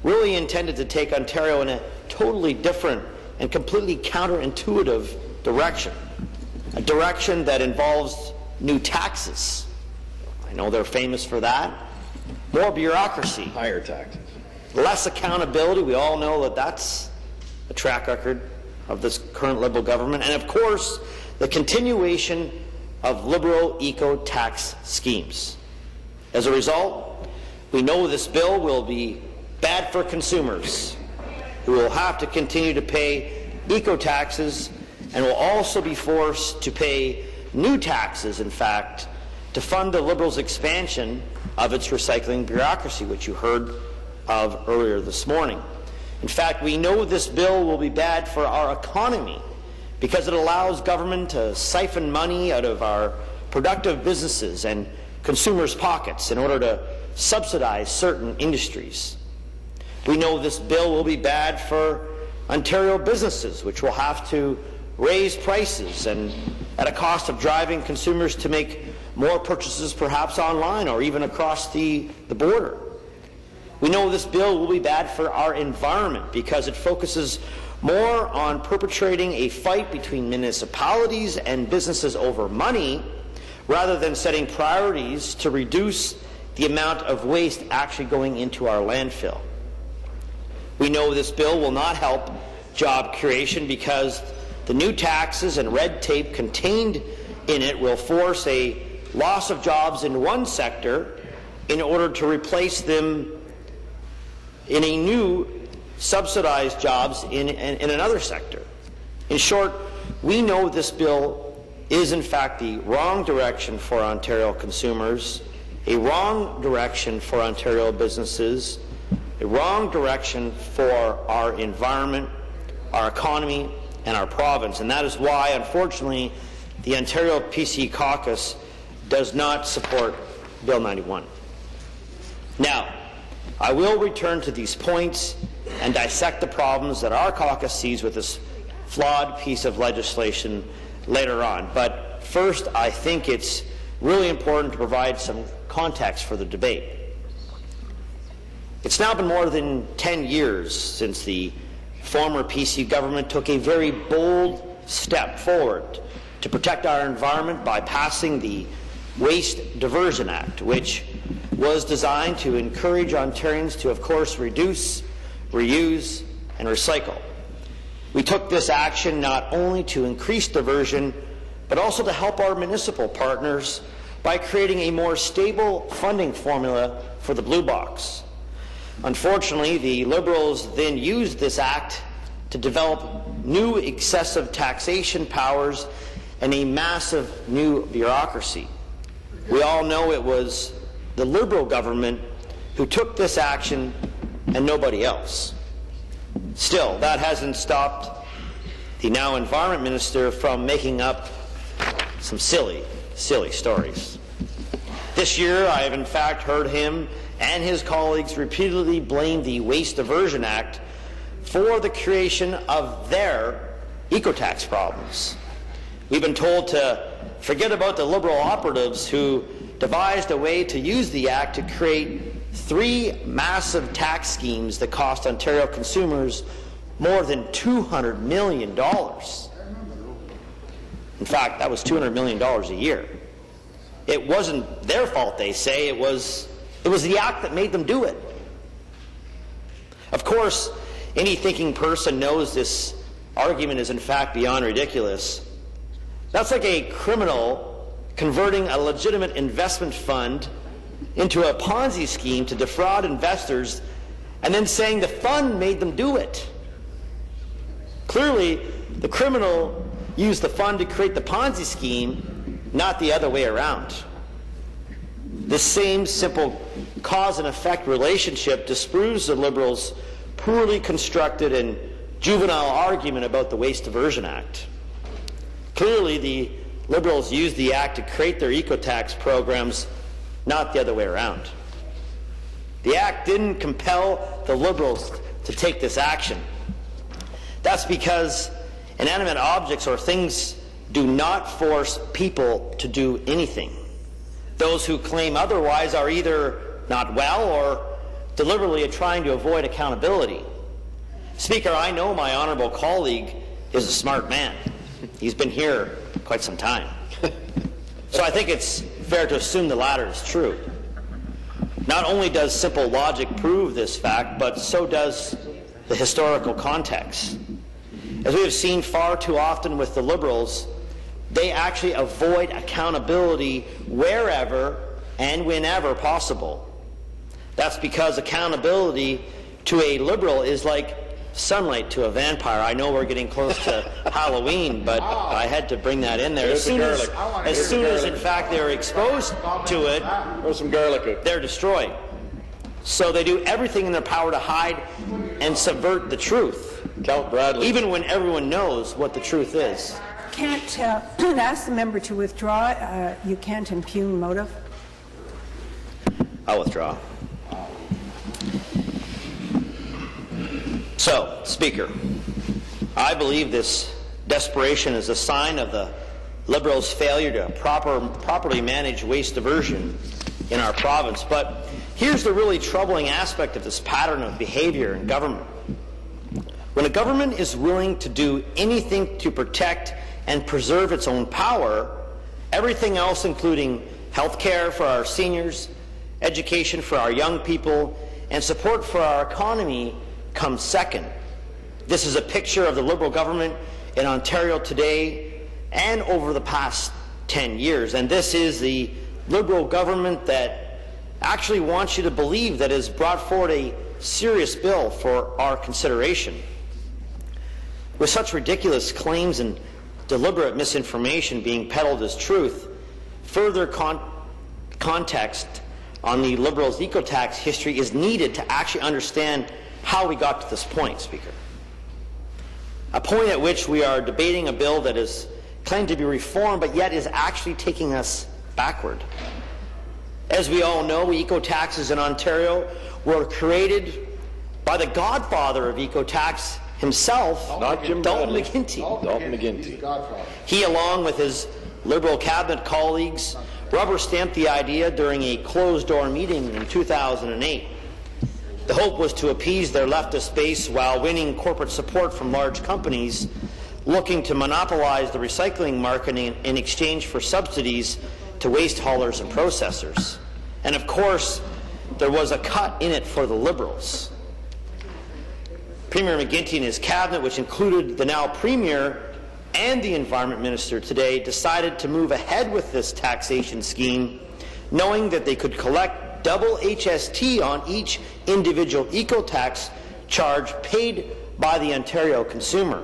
really intended to take Ontario in a totally different and completely counterintuitive direction, a direction that involves new taxes. I know they're famous for that. More bureaucracy. Higher taxes. Less accountability. We all know that that's a track record of this current Liberal government. And of course, the continuation of Liberal eco-tax schemes. As a result, we know this bill will be bad for consumers, who will have to continue to pay eco-taxes and will also be forced to pay new taxes, in fact, to fund the Liberals' expansion of its recycling bureaucracy, which you heard of earlier this morning. In fact, we know this bill will be bad for our economy because it allows government to siphon money out of our productive businesses and consumers' pockets in order to subsidize certain industries. We know this bill will be bad for Ontario businesses, which will have to raise prices and at a cost of driving consumers to make more purchases perhaps online or even across the border. We know this bill will be bad for our environment because it focuses more on perpetrating a fight between municipalities and businesses over money rather than setting priorities to reduce the amount of waste actually going into our landfill. We know this bill will not help job creation because the new taxes and red tape contained in it will force a loss of jobs in one sector in order to replace them in a new subsidized jobs in another sector. In short, we know this bill is in fact the wrong direction for Ontario consumers, a wrong direction for Ontario businesses, a wrong direction for our environment, our economy, and our province. And that is why, unfortunately, the Ontario PC caucus does not support Bill 91. Now, I will return to these points and dissect the problems that our caucus sees with this flawed piece of legislation later on. But first, I think it's really important to provide some context for the debate. It's now been more than 10 years since the former PC government took a very bold step forward to protect our environment by passing the Waste Diversion Act, which was designed to encourage Ontarians to, of course, reduce, reuse, and recycle. We took this action not only to increase diversion, but also to help our municipal partners by creating a more stable funding formula for the Blue Box. Unfortunately, the Liberals then used this act to develop new excessive taxation powers and a massive new bureaucracy. We all know it was the Liberal government who took this action and nobody else. Still, that hasn't stopped the now Environment Minister from making up some silly stories. This year, I have in fact heard him and his colleagues repeatedly blame the Waste Diversion Act for the creation of their eco-tax problems. We've been told to forget about the Liberal operatives who devised a way to use the Act to create 3 massive tax schemes that cost Ontario consumers more than $200 million. In fact, that was $200 million a year. It wasn't their fault, they say. It was the Act that made them do it. Of course, any thinking person knows this argument is in fact beyond ridiculous. That's like a criminal converting a legitimate investment fund into a Ponzi scheme to defraud investors and then saying the fund made them do it. Clearly, the criminal used the fund to create the Ponzi scheme, not the other way around. This same simple cause and effect relationship disproves the Liberals' poorly constructed and juvenile argument about the Waste Diversion Act. Clearly, the Liberals used the Act to create their eco-tax programs, not the other way around. The Act didn't compel the Liberals to take this action. That's because inanimate objects or things do not force people to do anything. Those who claim otherwise are either not well or deliberately trying to avoid accountability. Speaker, I know my honourable colleague is a smart man. He's been here quite some time. So I think it's fair to assume the latter is true. Not only does simple logic prove this fact, but so does the historical context. As we have seen far too often with the Liberals, they actually avoid accountability wherever and whenever possible. That's because accountability to a Liberal is like sunlight to a vampire. I know we're getting close to Halloween, but I had to bring that in there. As soon as in fact they're exposed to it, There's some garlic. they're destroyed. So they do everything in their power to hide and subvert the truth, Count Bradley. even when everyone knows what the truth is. Can't ask the member to withdraw. You can't impugn motive. I'll withdraw. So, Speaker, I believe this desperation is a sign of the Liberals' failure to properly manage waste diversion in our province. But here's the really troubling aspect of this pattern of behavior in government. When a government is willing to do anything to protect and preserve its own power, everything else, including health care for our seniors, education for our young people, and support for our economy, comes second. This is a picture of the Liberal government in Ontario today and over the past 10 years. And this is the Liberal government that actually wants you to believe that has brought forward a serious bill for our consideration. With such ridiculous claims and deliberate misinformation being peddled as truth, further context on the Liberals' eco-tax history is needed to actually understand how we got to this point, Speaker. A point at which we are debating a bill that is claimed to be reform, but yet is actually taking us backward. As we all know, eco-taxes in Ontario were created by the godfather of eco-tax himself, Dalton McGuinty. Dalton McGuinty. He, along with his Liberal cabinet colleagues, rubber-stamped the idea during a closed-door meeting in 2008. The hope was to appease their leftist base while winning corporate support from large companies looking to monopolize the recycling market in exchange for subsidies to waste haulers and processors. And of course, there was a cut in it for the Liberals. Premier McGuinty and his cabinet, which included the now Premier and the Environment Minister today, decided to move ahead with this taxation scheme, knowing that they could collect double HST on each individual eco-tax charge paid by the Ontario consumer.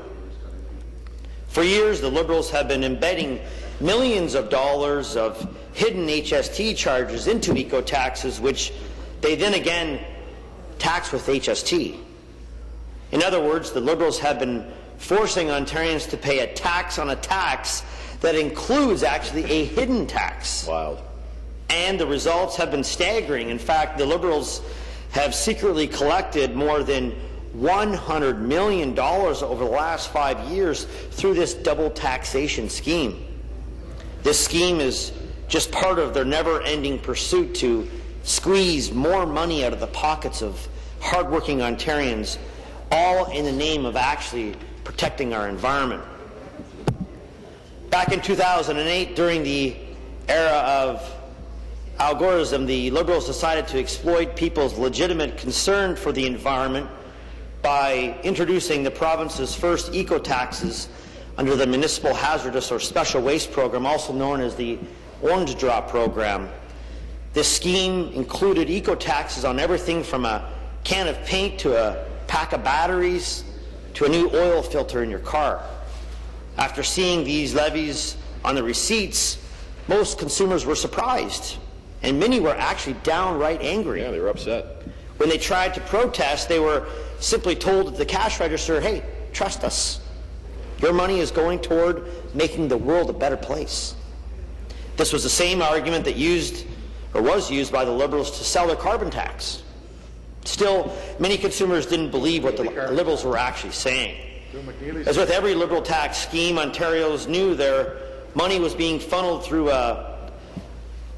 For years, the Liberals have been embedding millions of dollars of hidden HST charges into eco-taxes, which they then again tax with HST. In other words, the Liberals have been forcing Ontarians to pay a tax on a tax that includes actually a hidden tax. Wild. And the results have been staggering. In fact, the Liberals have secretly collected more than $100 million over the last 5 years through this double taxation scheme. This scheme is just part of their never-ending pursuit to squeeze more money out of the pockets of hardworking Ontarians, all in the name of actually protecting our environment. Back in 2008, during the era of algorithm, the Liberals decided to exploit people's legitimate concern for the environment by introducing the province's first eco-taxes under the Municipal Hazardous or Special Waste Program, also known as the Orange Draw Program. This scheme included eco-taxes on everything from a can of paint to a pack of batteries to a new oil filter in your car. After seeing these levies on the receipts, most consumers were surprised, and many were actually downright angry. Yeah, they were upset. When they tried to protest, they were simply told at the cash register, hey, trust us. Your money is going toward making the world a better place. This was the same argument that was used by the Liberals to sell their carbon tax. Still, many consumers didn't believe what the Liberals were actually saying. As with every Liberal tax scheme, Ontarians knew their money was being funneled through a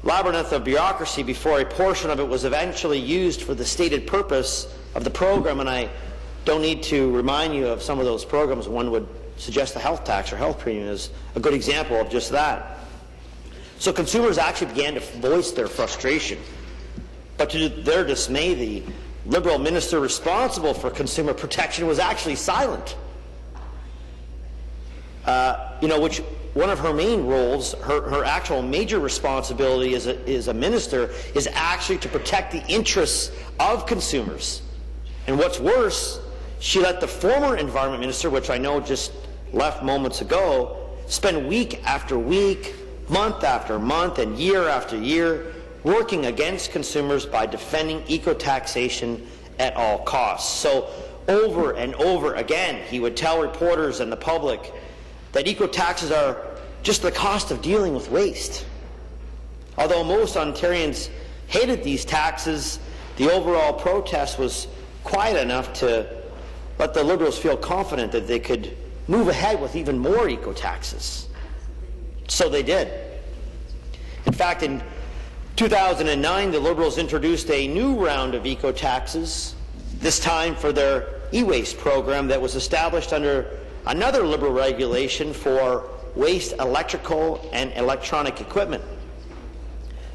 labyrinth of bureaucracy before a portion of it was eventually used for the stated purpose of the program. And I don't need to remind you of some of those programs. One would suggest the health tax or health premium is a good example of just that. So consumers actually began to voice their frustration. But to their dismay, the Liberal minister responsible for consumer protection was actually silent. Which one of her main roles, her actual major responsibility as a minister, is actually to protect the interests of consumers. And what's worse, she let the former environment minister, which I know just left moments ago, spend week after week, month after month, and year after year working against consumers by defending eco-taxation at all costs. So over and over again, he would tell reporters and the public that eco-taxes are just the cost of dealing with waste. Although most Ontarians hated these taxes, the overall protest was quiet enough to let the Liberals feel confident that they could move ahead with even more eco-taxes. So they did. In fact, in 2009, the Liberals introduced a new round of eco-taxes, this time for their e-waste program that was established under another Liberal regulation for waste electrical and electronic equipment.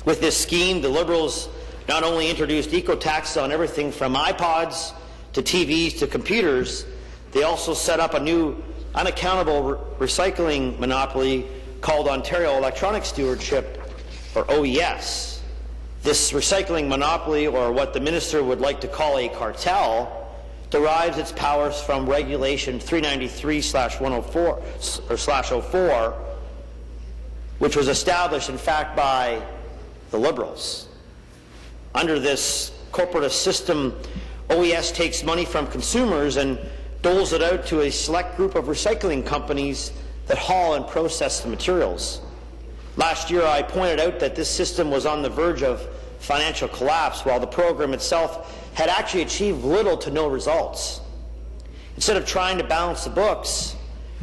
With this scheme, the Liberals not only introduced eco-taxes on everything from iPods to TVs to computers, they also set up a new unaccountable recycling monopoly called Ontario Electronic Stewardship, or OES. This recycling monopoly, or what the minister would like to call a cartel, derives its powers from Regulation 393/104, which was established, in fact, by the Liberals. Under this corporatist system, OES takes money from consumers and doles it out to a select group of recycling companies that haul and process the materials. Last year, I pointed out that this system was on the verge of financial collapse, while the program itself had actually achieved little to no results. Instead of trying to balance the books,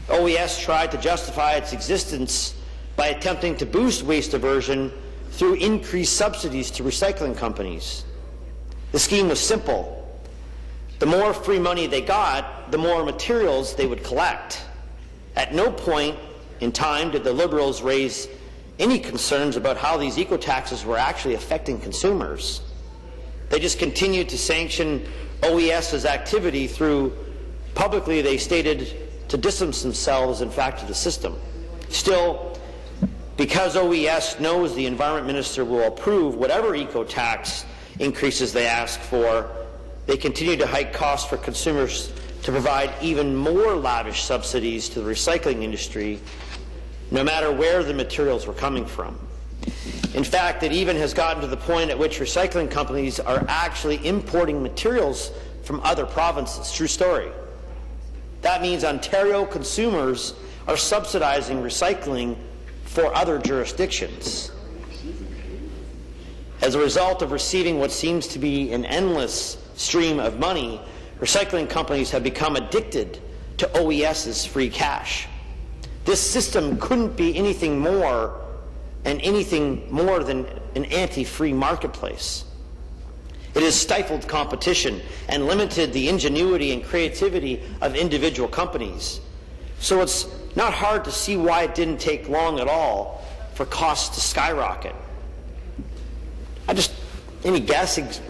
OES tried to justify its existence by attempting to boost waste diversion through increased subsidies to recycling companies. The scheme was simple. The more free money they got, the more materials they would collect. At no point in time did the Liberals raise any concerns about how these eco-taxes were actually affecting consumers. They just continued to sanction OES's activity through, publicly they stated, to distance themselves, in fact, to the system. Still, because OES knows the Environment Minister will approve whatever eco-tax increases they ask for, they continue to hike costs for consumers to provide even more lavish subsidies to the recycling industry, no matter where the materials were coming from. In fact, it even has gotten to the point at which recycling companies are actually importing materials from other provinces. True story. That means Ontario consumers are subsidizing recycling for other jurisdictions. As a result of receiving what seems to be an endless stream of money, recycling companies have become addicted to OES's free cash. This system couldn't be anything more than an anti-free marketplace. It has stifled competition and limited the ingenuity and creativity of individual companies. So it's not hard to see why it didn't take long at all for costs to skyrocket. Any guess as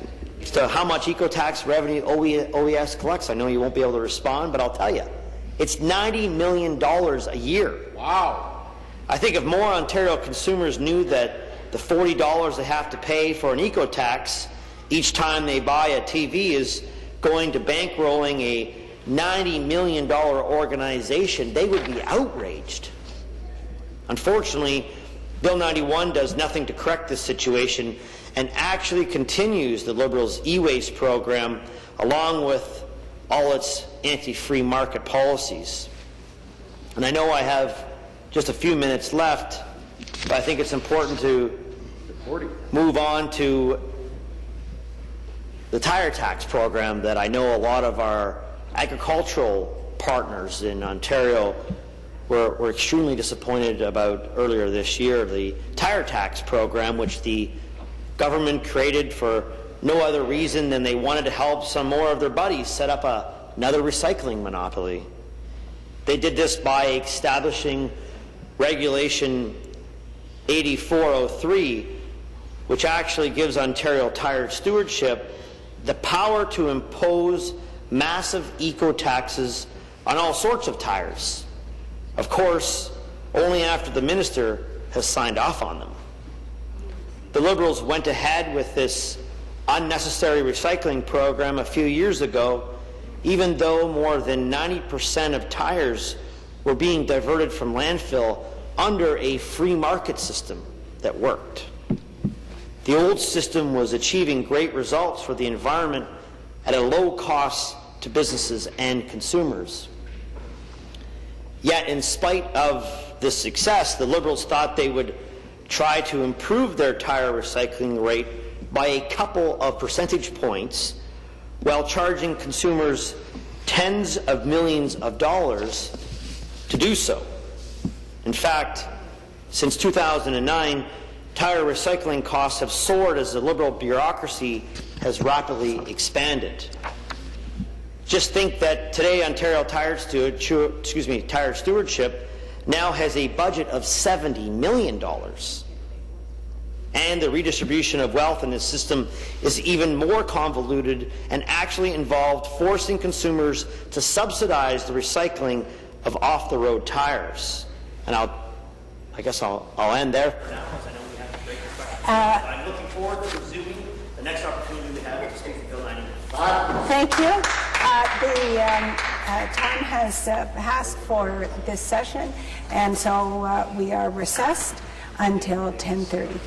to how much eco-tax revenue OES collects? I know you won't be able to respond, but I'll tell you. It's $90 million a year. Wow. I think if more Ontario consumers knew that the $40 they have to pay for an eco-tax each time they buy a TV is going to bankrolling a $90 million organization, they would be outraged. Unfortunately, Bill 91 does nothing to correct this situation and actually continues the Liberals' e-waste program along with all its anti-free market policies. And I know I have just a few minutes left, but I think it's important to move on to the tire tax program that I know a lot of our agricultural partners in Ontario were extremely disappointed about earlier this year, the tire tax program, which the government created for no other reason than they wanted to help some more of their buddies set up another recycling monopoly. They did this by establishing Regulation 8403, which actually gives Ontario Tire Stewardship the power to impose massive eco-taxes on all sorts of tires. Of course, only after the minister has signed off on them. The Liberals went ahead with this unnecessary recycling program a few years ago, even though more than 90% of tires were being diverted from landfill under a free market system that worked. The old system was achieving great results for the environment at a low cost to businesses and consumers. Yet, in spite of this success, the Liberals thought they would try to improve their tire recycling rate by a couple of percentage points while charging consumers tens of millions of dollars to do so. In fact, since 2009, tire recycling costs have soared as the Liberal bureaucracy has rapidly expanded. Just think that today Ontario Tire Stewardship now has a budget of $70 million. And the redistribution of wealth in this system is even more convoluted and actually involved forcing consumers to subsidize the recycling of off-the-road tires. And I guess I'll end there for now, because I know we have to break the question. I'm looking forward to resuming the next opportunity we have to speak to Bill 91. Thank you. The time has passed for this session, and so we are recessed until 10:30.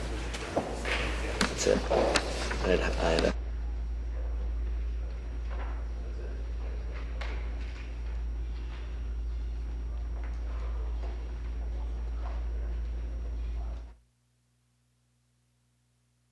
That's it. I had